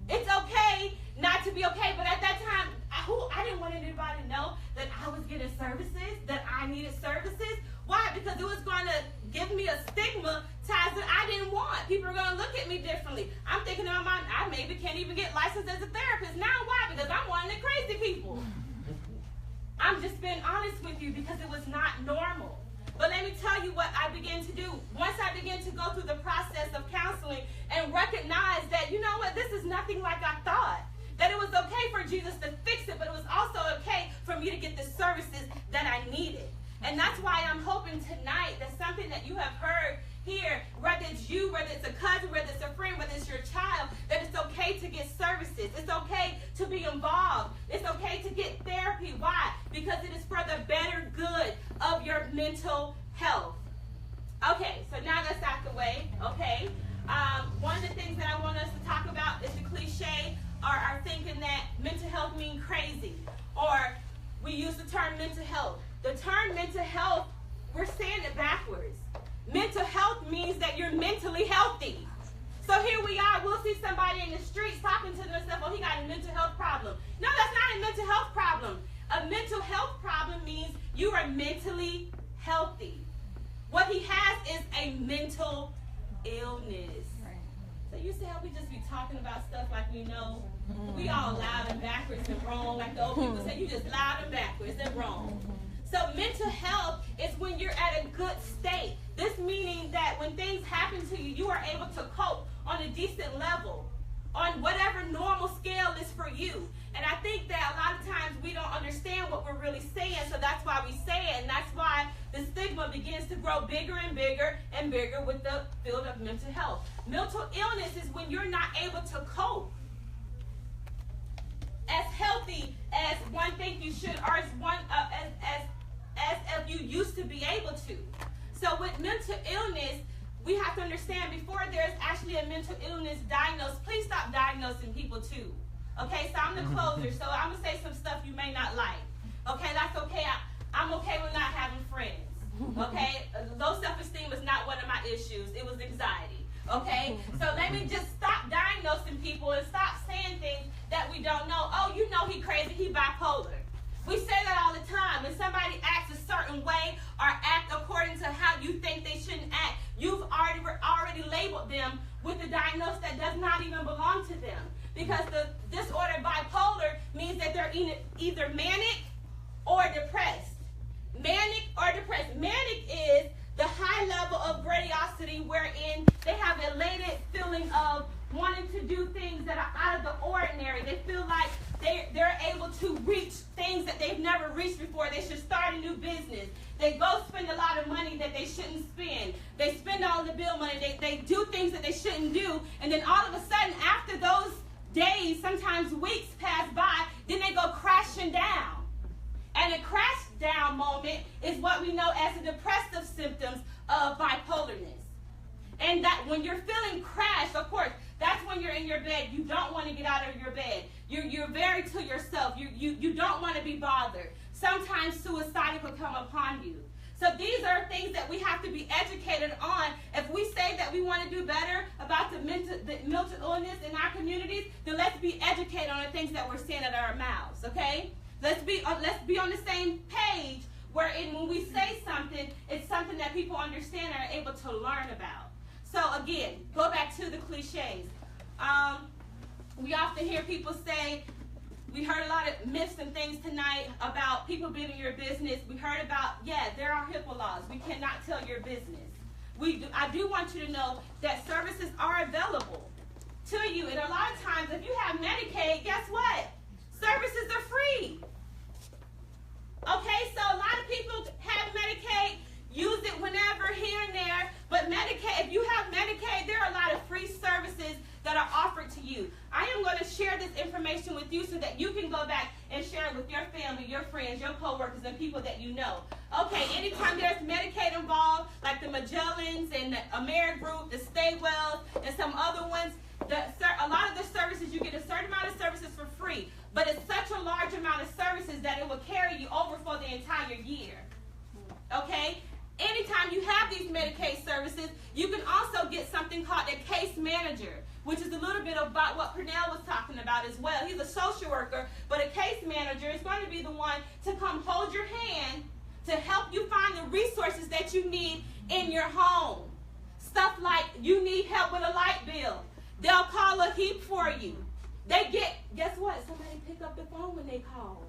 It's okay not to be okay. But at that time, I didn't want anybody to know that I was getting services, that I needed services. Why? Because it was going to give me a stigma ties that I didn't want. People are going to look at me differently. I'm thinking about I maybe can't even get licensed as a therapist. Now why? Because I'm one of the crazy people. I'm just being honest with you because it was not normal. But let me tell you what I began to do. Once I began to go through the process of counseling and recognize that, you know what, this is nothing like I thought. That it was okay for Jesus to fix it, but it was also okay for me to get the services that I needed. And that's why I'm hoping tonight that something that you have heard here, whether it's you, whether it's a cousin, whether it's a friend, whether it's your child, that it's okay to get services. It's okay to be involved. It's okay to get therapy. Why? Because it is for the better good of your mental health. Okay, so now that's out the way, okay? One of the things that I want us to talk about is the cliche or thinking that mental health means crazy. Or we use the term mental health. The term mental health, we're saying it backwards. Mental health means that you're mentally healthy. So here we are, we'll see somebody in the streets talking to themselves, oh, he got a mental health problem. No, that's not a mental health problem. A mental health problem means you are mentally healthy. What he has is a mental illness. So you see how we just be talking about stuff like we know? We all loud and backwards and wrong. Like the old people say, you just loud and backwards and wrong. So mental health is when you're at a good state. This meaning that when things happen to you, you are able to cope on a decent level, on whatever normal scale is for you. And I think that a lot of times we don't understand what we're really saying, so that's why we say it, and that's why the stigma begins to grow bigger and bigger and bigger with the field of mental health. Mental illness is when you're not able to cope as healthy as one think you should, or as you used to be able to. So with mental illness, we have to understand before there's actually a mental illness diagnosed, please stop diagnosing people too. Okay, so I'm the closer, so I'm going to say some stuff you may not like. Okay, that's okay. I'm okay with not having friends. Okay, low self-esteem is not one of my issues. It was anxiety. Okay, so let me just stop diagnosing people and stop saying things that we don't know. Oh, you know he crazy, he bipolar. We say that all the time. When somebody acts a certain way or act according to how you think they shouldn't act, you've already labeled them with a diagnosis that does not even belong to them. Because the disorder bipolar means that they're either manic or depressed. Manic or depressed. Manic is the high level of grandiosity wherein they have an elated feeling of wanting to do things that are out of the ordinary. They feel like they're able to reach things that they've never reached before. They should start a new business. They go spend a lot of money that they shouldn't spend. They spend all the bill money. They do things that they shouldn't do. And then all of a sudden, after those days, sometimes weeks pass by, then they go crashing down. And a crash down moment is what we know as the depressive symptoms of bipolarness. And that when you're feeling crashed, of course, that's when you're in your bed. You don't want to get out of your bed. You're very to yourself. You don't want to be bothered. Sometimes suicide could come upon you. So these are things that we have to be educated on. If we say that we want to do better about the mental illness in our communities, then let's be educated on the things that we're saying out of our mouths, okay? Let's be on the same page where when we say something, it's something that people understand and are able to learn about. So again, go back to the cliches. We often hear people say, we heard a lot of myths and things tonight about people being in your business. We heard about, there are HIPAA laws. We cannot tell your business. I do want you to know that services are available to you. And a lot of times, if you have Medicaid, guess what? Services are free. Okay, so a lot of people have Medicaid, use it whenever, here and there. But Medicaid, if you have Medicaid, there are a lot of free services that are offered to you. I am going to share this information with you so that you can go back and share it with your family, your friends, your coworkers, and people that you know. Okay, anytime there's Medicaid involved, like the Magellans and the Amerigroup, the Staywells, and some other ones, a lot of the services, you get a certain amount of services for free, but it's such a large amount of services that it will carry you over for the entire year. Okay? Anytime you have these Medicaid services, you can also get something called a case manager, which is a little bit about what Pernell was talking about as well. He's a social worker, but a case manager is going to be the one to come hold your hand to help you find the resources that you need in your home. Stuff like you need help with a light bill. They'll call a heap for you. Guess what? Somebody pick up the phone when they call.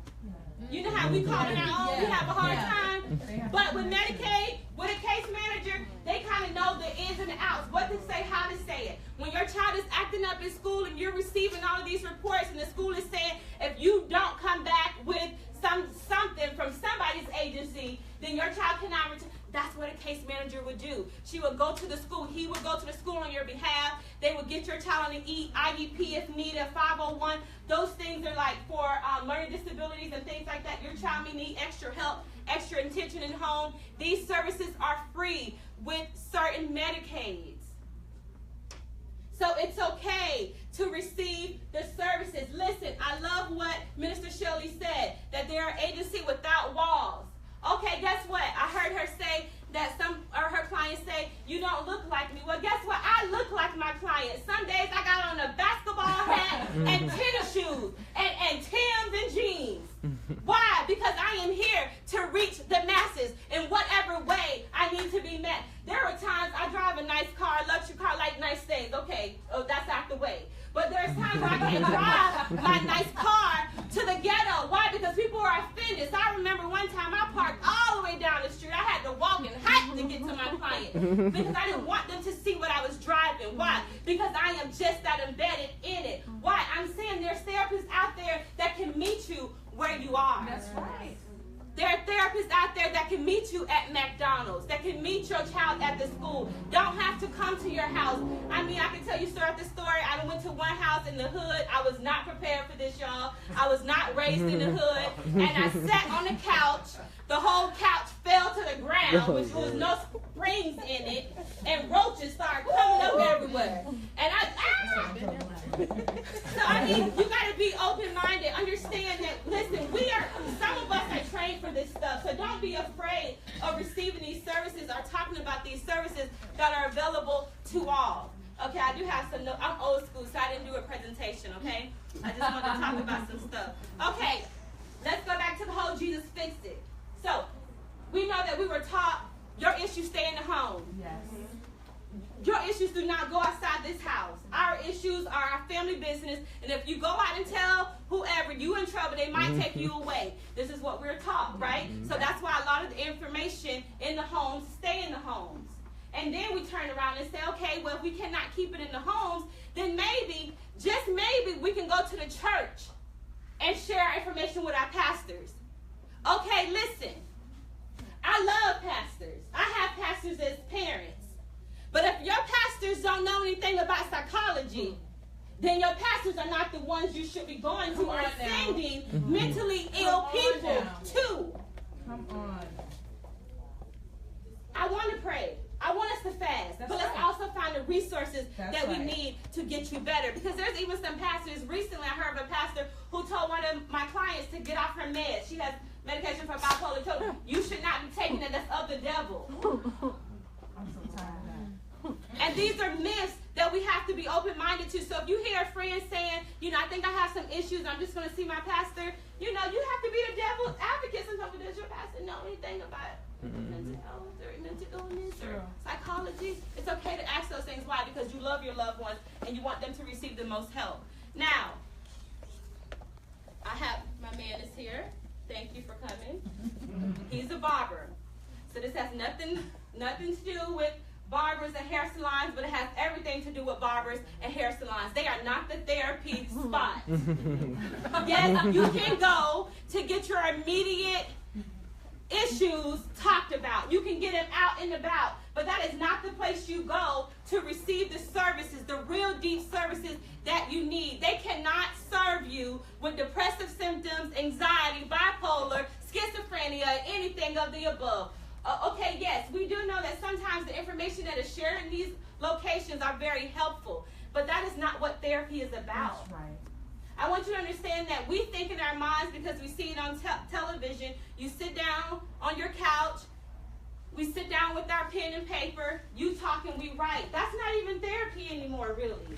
You know how we call it our own, we have a hard time. But with Medicaid, with a case manager, they kind of know the ins and the outs, what to say, how to say it. When your child is acting up in school and you're receiving all of these reports and the school is saying, if you don't come back with something from somebody's agency, then your child cannot return. That's what a case manager would do. She would go to the school. He would go to the school on your behalf. They would get your child on an IEP if needed, a 501. Those things are like for learning disabilities and things like that. Your child may need extra help, extra attention in home. These services are free with certain Medicaids. So it's okay to receive the services. Listen, I love what Minister Shelley said, that they're an agency without walls. Okay, guess what? I heard her say that her clients say, you don't look like me. Well, guess what? I look like my client. Some days I got on a basketball hat and tennis shoes and Timbs and jeans. Why? Because I am here to reach the masses in whatever way I need to be met. There are times I drive a nice car, luxury car, like nice things. Okay, that's out the way. But there's times where I can't drive my nice car to the ghetto. Why? Because people are offended. So I remember one time I parked all the way down the street. I had to walk and hike to get to my client because I didn't want them to see what I was driving. Why? Because I am just that embedded in it. Why? I'm saying there's therapists out there that can meet you where you are. That's right. There are therapists out there that can meet you at McDonald's, that can meet your child at the school. Don't have to come to your house. I mean, I can tell you the story. I went to one house in the hood. I was not prepared for this, y'all. I was not raised in the hood. And I sat on the couch. The whole couch fell to the ground, which was no springs in it, and roaches started coming up everywhere. And So, I mean, you got to be open-minded. Understand that, listen, some of us are trained for this stuff. So don't be afraid of receiving these services or talking about these services that are available to all. Okay, I do have some notes. I'm old school, so I didn't do a presentation, okay? I just wanted to talk about some stuff. Okay, let's go back to the whole Jesus fixed it. So, we know that we were taught, your issues stay in the home. Yes. Your issues do not go outside this house. Our issues are our family business, and if you go out and tell whoever you in trouble, they might take you away. This is what we're taught, right? So that's why a lot of the information in the homes stay in the homes. And then we turn around and say, okay, well, if we cannot keep it in the homes, then maybe, just maybe, we can go to the church and share our information with our pastors. Okay, listen, I love pastors. I have pastors as parents. But if your pastors don't know anything about psychology, then your pastors are not the ones you should be going to Come or on now. sending mentally ill people now. to. Come on. I want to pray. I want us to fast. That's but let's right. also find the resources That's that we right. need to get you better. Because there's even some pastors, recently I heard of a pastor who told one of my clients to get off her meds. She has medication for bipolar. Told her, you should not be taking it. That's of the devil. I'm so tired of that. And these are myths that we have to be open-minded to. So if you hear a friend saying, you know, I think I have some issues, I'm just going to see my pastor, you know, you have to be the devil's advocate. Sometimes, does your pastor know anything about mental health or mental illness or psychology? It's okay to ask those things. Why? Because you love your loved ones and you want them to receive the most help. Now, I have, my man is here. Thank you for coming. He's a barber. So this has nothing to do with barbers and hair salons, but it has everything to do with barbers and hair salons. They are not the therapy spot. Yes, you can go to get your immediate issues talked about. You can get them out and about, but that is not the place you go to receive the services, the real deep services that you need. They cannot serve you with depressive symptoms, anxiety, bipolar, schizophrenia, anything of the above. Okay, yes, we do know that sometimes the information that is shared in these locations are very helpful, but that is not what therapy is about. That's right. I want you to understand that we think in our minds because we see it on television. You sit down on your couch, we sit down with our pen and paper, you talk and we write. That's not even therapy anymore, really.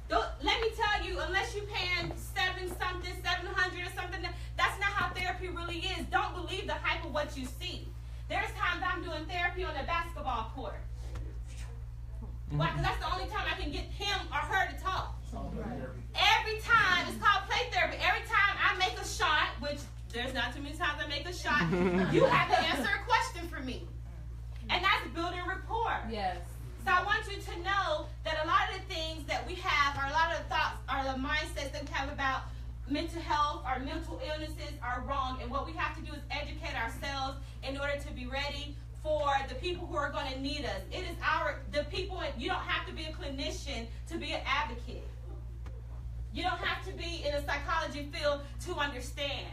Let me tell you, unless you're paying $700 or something, that's not how therapy really is. Don't believe the hype of what you see. There's times I'm doing therapy on a basketball court. Why? Because that's the only time I can get him or her to talk. Every time, it's called play therapy. Every time I make a shot, which there's not too many times I make a shot, you have to answer a question for me. And that's building rapport. Yes. So I want you to know that a lot of the things that we have, or a lot of the thoughts, or the mindsets that we have about mental health or mental illnesses are wrong. And what we have to do is educate ourselves in order to be ready for the people who are going to need us. It is the people, you don't have to be a clinician to be an advocate. You don't have to be in a psychology field to understand.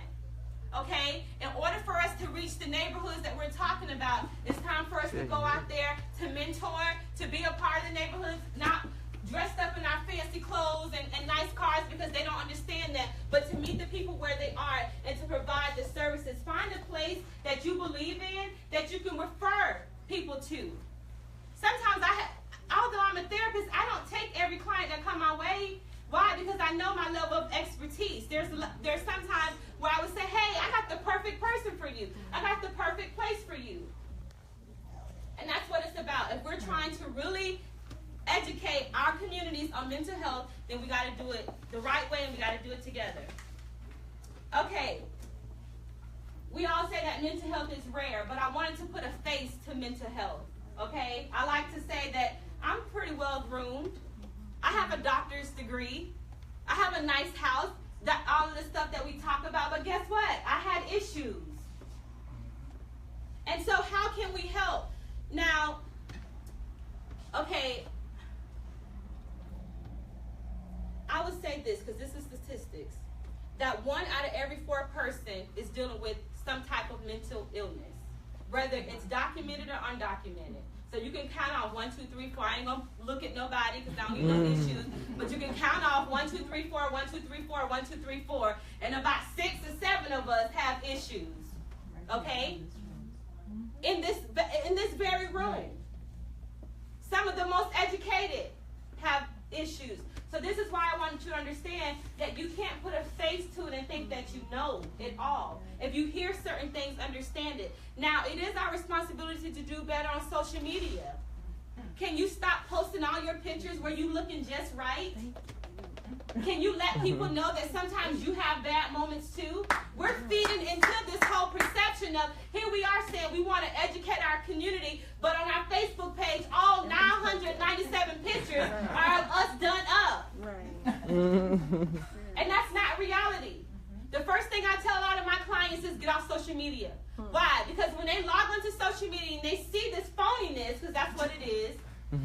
Okay? In order for us to reach the neighborhoods that we're talking about, it's time for us to go out there, to mentor, to be a part of the neighborhoods, not dressed up in our fancy clothes and nice cars because they don't understand that, but to meet the people where they are and to provide the services. Find a place that you believe in that you can refer people to. Sometimes although I'm a therapist, I don't take every client that come my way. Why? Because I know my level of expertise. There's sometimes where I would say, hey, I got the perfect person for you. I got the perfect place for you. And that's what it's about. If we're trying to really educate our communities on mental health, then we got to do it the right way and we got to do it together. Okay. We all say that mental health is rare, but I wanted to put a face to mental health. Okay? I like to say that I'm pretty well groomed. I have a doctor's degree. I have a nice house. All of the stuff that we talk about, but guess what? I had issues. And so how can we help? Now, okay, I would say this, because this is statistics, that 1 out of every 4 person is dealing with some type of mental illness, whether it's documented or undocumented. So you can count off 1, 2, 3, 4. I ain't gonna look at nobody because I don't need no issues. But you can count off 1, 2, 3, 4, 1, 2, 3, 4, 1, 2, 3, 4, and about 6 or 7 of us have issues. Okay? In this very room, some of the most educated have issues. So this is why I want you to understand that you can't put a face to it and think that you know it all. If you hear certain things, understand it. Now, it is our responsibility to do better on social media. Can you stop posting all your pictures where you looking just right? Can you let people know that sometimes you have bad moments too? We're feeding into this whole perception of, here we are saying we want to educate our community, but on our Facebook page, all 997 pictures are of us done up. And that's not reality. The first thing I tell a lot of my clients is get off social media. Why? Because when they log onto social media and they see this phoniness, because that's what it is,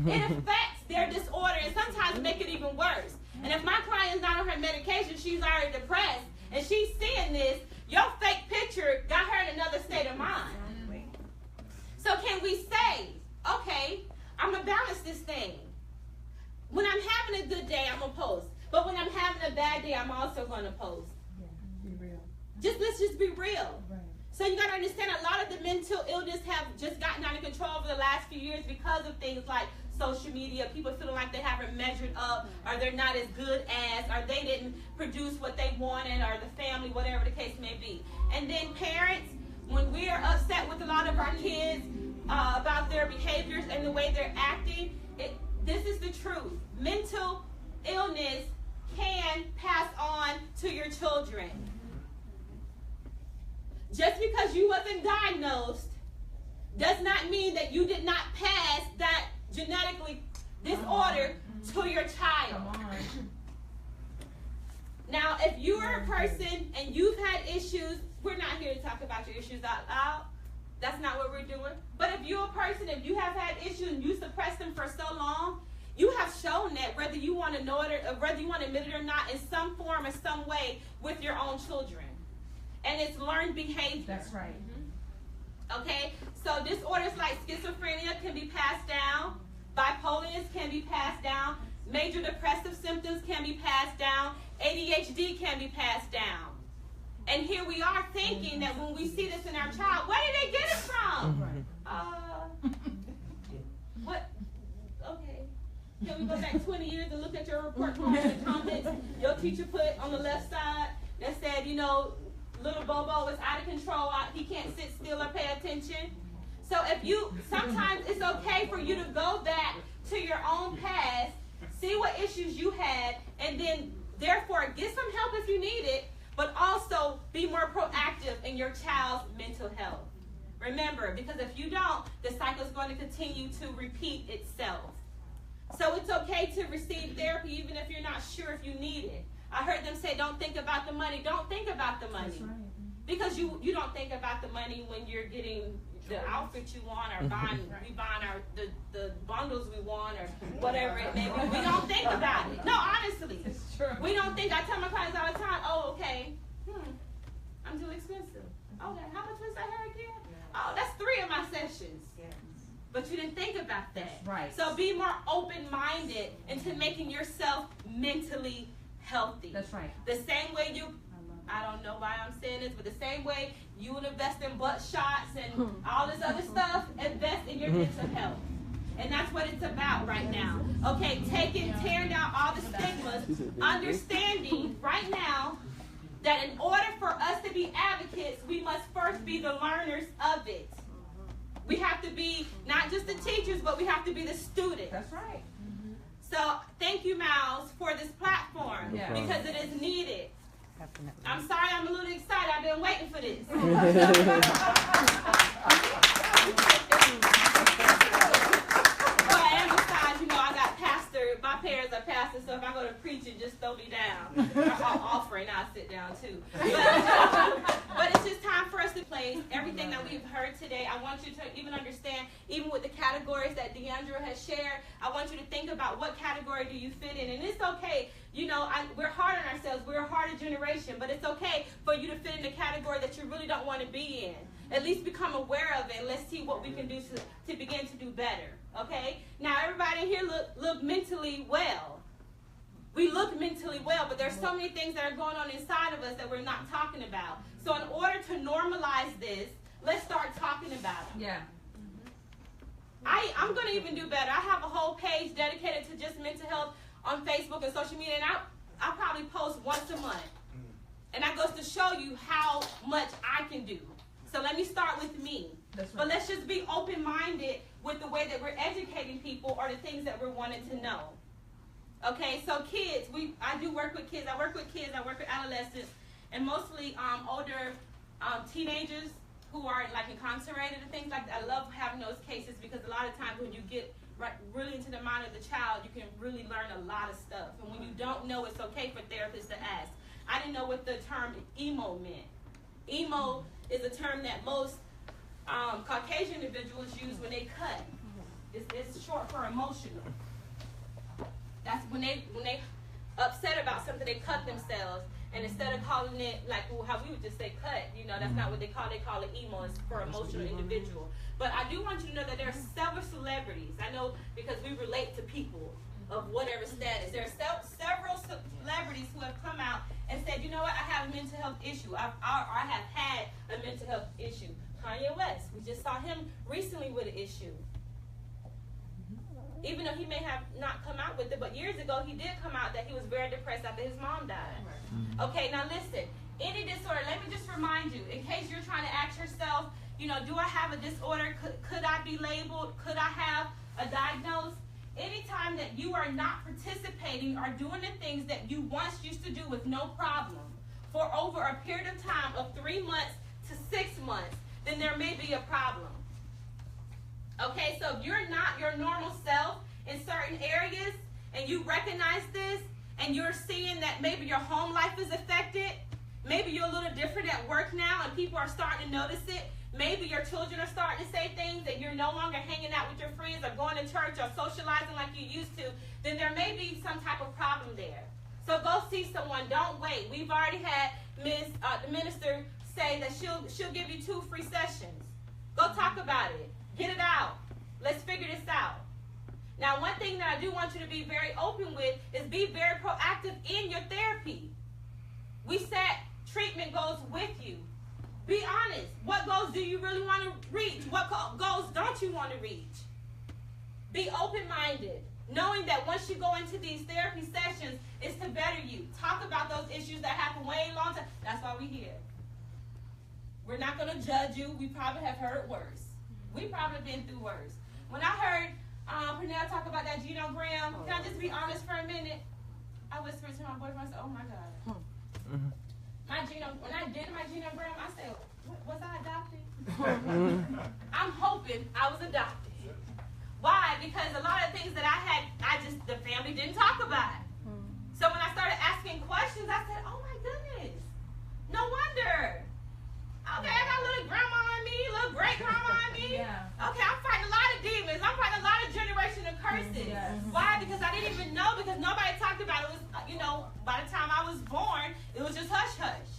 it affects their disorder and sometimes make it even worse. And if my client is not on her medication, she's already depressed, and she's seeing this, your fake picture got her in another state of mind. So can we say, okay, I'm going to balance this thing. When I'm having a good day, I'm going to post. But when I'm having a bad day, I'm also going to post. Yeah, be real. Let's just be real. Right. So you got to understand, a lot of the mental illness have just gotten out of control over the last few years because of things like social media, people feeling like they haven't measured up, or they're not as good as, or they didn't produce what they wanted, or the family, whatever the case may be. And then parents, when we are upset with a lot of our kids about their behaviors and the way they're acting, this is the truth. Mental illness can pass on to your children. Just because you wasn't diagnosed does not mean that you did not pass that genetically disorder to your child. Now, if you are a person and you've had issues, we're not here to talk about your issues out loud. That's not what we're doing. But if you're a person, if you have had issues and you suppress them for so long, you have shown that, whether you want to know it or whether you want to admit it or not, in some form or some way with your own children. And it's learned behavior. That's right. Okay? So disorders like schizophrenia can be passed down. Bipolareness can be passed down. Major depressive symptoms can be passed down. ADHD can be passed down. And here we are thinking that when we see this in our child, where did they get it from? What? Okay. Can we go back 20 years and look at your report cards and comments your teacher put on the left side that said, you know, little Bobo is out of control, he can't sit still or pay attention? So sometimes it's okay for you to go back to your own past, see what issues you had, and then therefore get some help if you need it, but also be more proactive in your child's mental health. Remember, because if you don't, the cycle is going to continue to repeat itself. So it's okay to receive therapy even if you're not sure if you need it. I heard them say, don't think about the money. Don't think about the money. That's right. Because you don't think about the money when you're getting the outfit you want, or we buying the bundles we want, or whatever it may be. We don't think about it. No, honestly. It's true. We don't think. I tell my clients all the time, oh, okay, I'm too expensive. Okay, how much was that hair again? Oh, that's 3 of my sessions. But you didn't think about that. Right. So be more open-minded into making yourself mentally healthy. That's right. The same way I don't know why I'm saying this, but the same way you would invest in butt shots and all this other stuff, invest in your mental health. And that's what it's about right now. Okay, tearing down all the stigmas, understanding right now that in order for us to be advocates, we must first be the learners of it. We have to be not just the teachers, but we have to be the students. That's right. So thank you, Miles, for this platform, because it is needed. I'm sorry I'm a little excited. I've been waiting for this. But I am besides, I got my parents are pastors, so if I go to preaching, just throw me down. Or offering, I'll sit down too. But it's just time for us to place everything that we've heard today. I want you to even understand, even with the categories that Deandra has shared, I want you to think about what category do you fit in. And it's okay, we're hard on ourselves. We're a harder generation, but it's okay for you to fit in the category that you really don't want to be in. At least become aware of it, and let's see what we can do to begin to do better. Okay? Now, everybody here look mentally well. We look mentally well, but there's so many things that are going on inside of us that we're not talking about. So in order to normalize this, let's start talking about it. Yeah. I'm going to even do better. I have a whole page dedicated to just mental health on Facebook and social media, and I probably post once a month. And that goes to show you how much I can do. So let me start with me. That's right. But let's just be open-minded with the way that we're educating people or the things that we're wanting to know. Okay, so kids, I do work with kids. I work with kids. I work with adolescents, and mostly older teenagers who are like incarcerated and things like that. I love having those cases because a lot of times when you get really into the mind of the child, you can really learn a lot of stuff. And when you don't know, it's okay for therapists to ask. I didn't know what the term emo meant. Emo is a term that most Caucasian individuals use when they cut. It's short for emotional. That's when they upset about something, they cut themselves. And instead of calling it like how we would just say cut, you know, that's not what they call it emo. It's for emotional individual. But I do want you to know that there are several celebrities. I know because we relate to people of whatever status. There are several celebrities who have come out and said, you know what, I have a mental health issue. I have had a mental health issue. Kanye West, we just saw him recently with an issue. Even though he may have not come out with it, but years ago he did come out that he was very depressed after his mom died. Okay, now listen, any disorder, let me just remind you, in case you're trying to ask yourself, you know, do I have a disorder? Could I be labeled? Could I have a diagnosis? Anytime that you are not participating or doing the things that you once used to do with no problem for over a period of time of 3 months to 6 months, then there may be a problem. Okay, so if you're not your normal self in certain areas and you recognize this and you're seeing that maybe your home life is affected, maybe you're a little different at work now and people are starting to notice it, maybe your children are starting to say things that you're no longer hanging out with your friends or going to church or socializing like you used to, then there may be some type of problem there. So go see someone. Don't wait. We've already had the minister say that she'll give you 2 free sessions. Go talk about it. Get it out. Let's figure this out. Now, one thing that I do want you to be very open with is be very proactive in your therapy. We said treatment goes with you. Be honest. What goals do you really want to reach? What goals don't you want to reach? Be open-minded, knowing that once you go into these therapy sessions, it's to better you. Talk about those issues that happen way long time. That's why we're here. We're not going to judge you. We probably have heard worse. We probably been through worse. When I heard Pernell talk about that genogram, can I just be honest for a minute? I whispered to my boyfriend, I said, oh my God. When I did my genogram, I said, was I adopted? I'm hoping I was adopted. Why? Because a lot of things that the family didn't talk about. So when I started asking questions, I said, oh my goodness, no wonder. Okay, I got a little grandma in me, little great grandma in me. Yeah. Okay, I'm fighting a lot of demons. I'm fighting a lot of generational curses. Yes. Why? Because I didn't even know, because nobody talked about it. It was, by the time I was born, it was just hush-hush.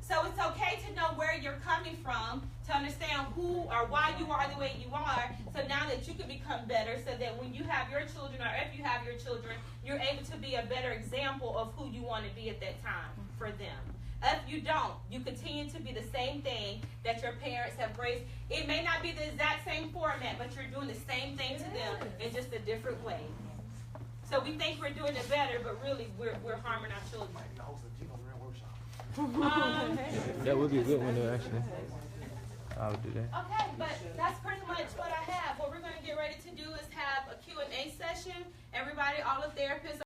So it's okay to know where you're coming from, to understand who or why you are the way you are, so now that you can become better, so that when you have your children, or if you have your children, you're able to be a better example of who you want to be at that time for them. If you don't, you continue to be the same thing that your parents have raised. It may not be the exact same format, but you're doing the same thing to them in just a different way. So we think we're doing it better, but really we're harming our children. That would be a good one, though, actually. I would do that. Okay, but that's pretty much what I have. What we're going to get ready to do is have a Q&A session. Everybody, all the therapists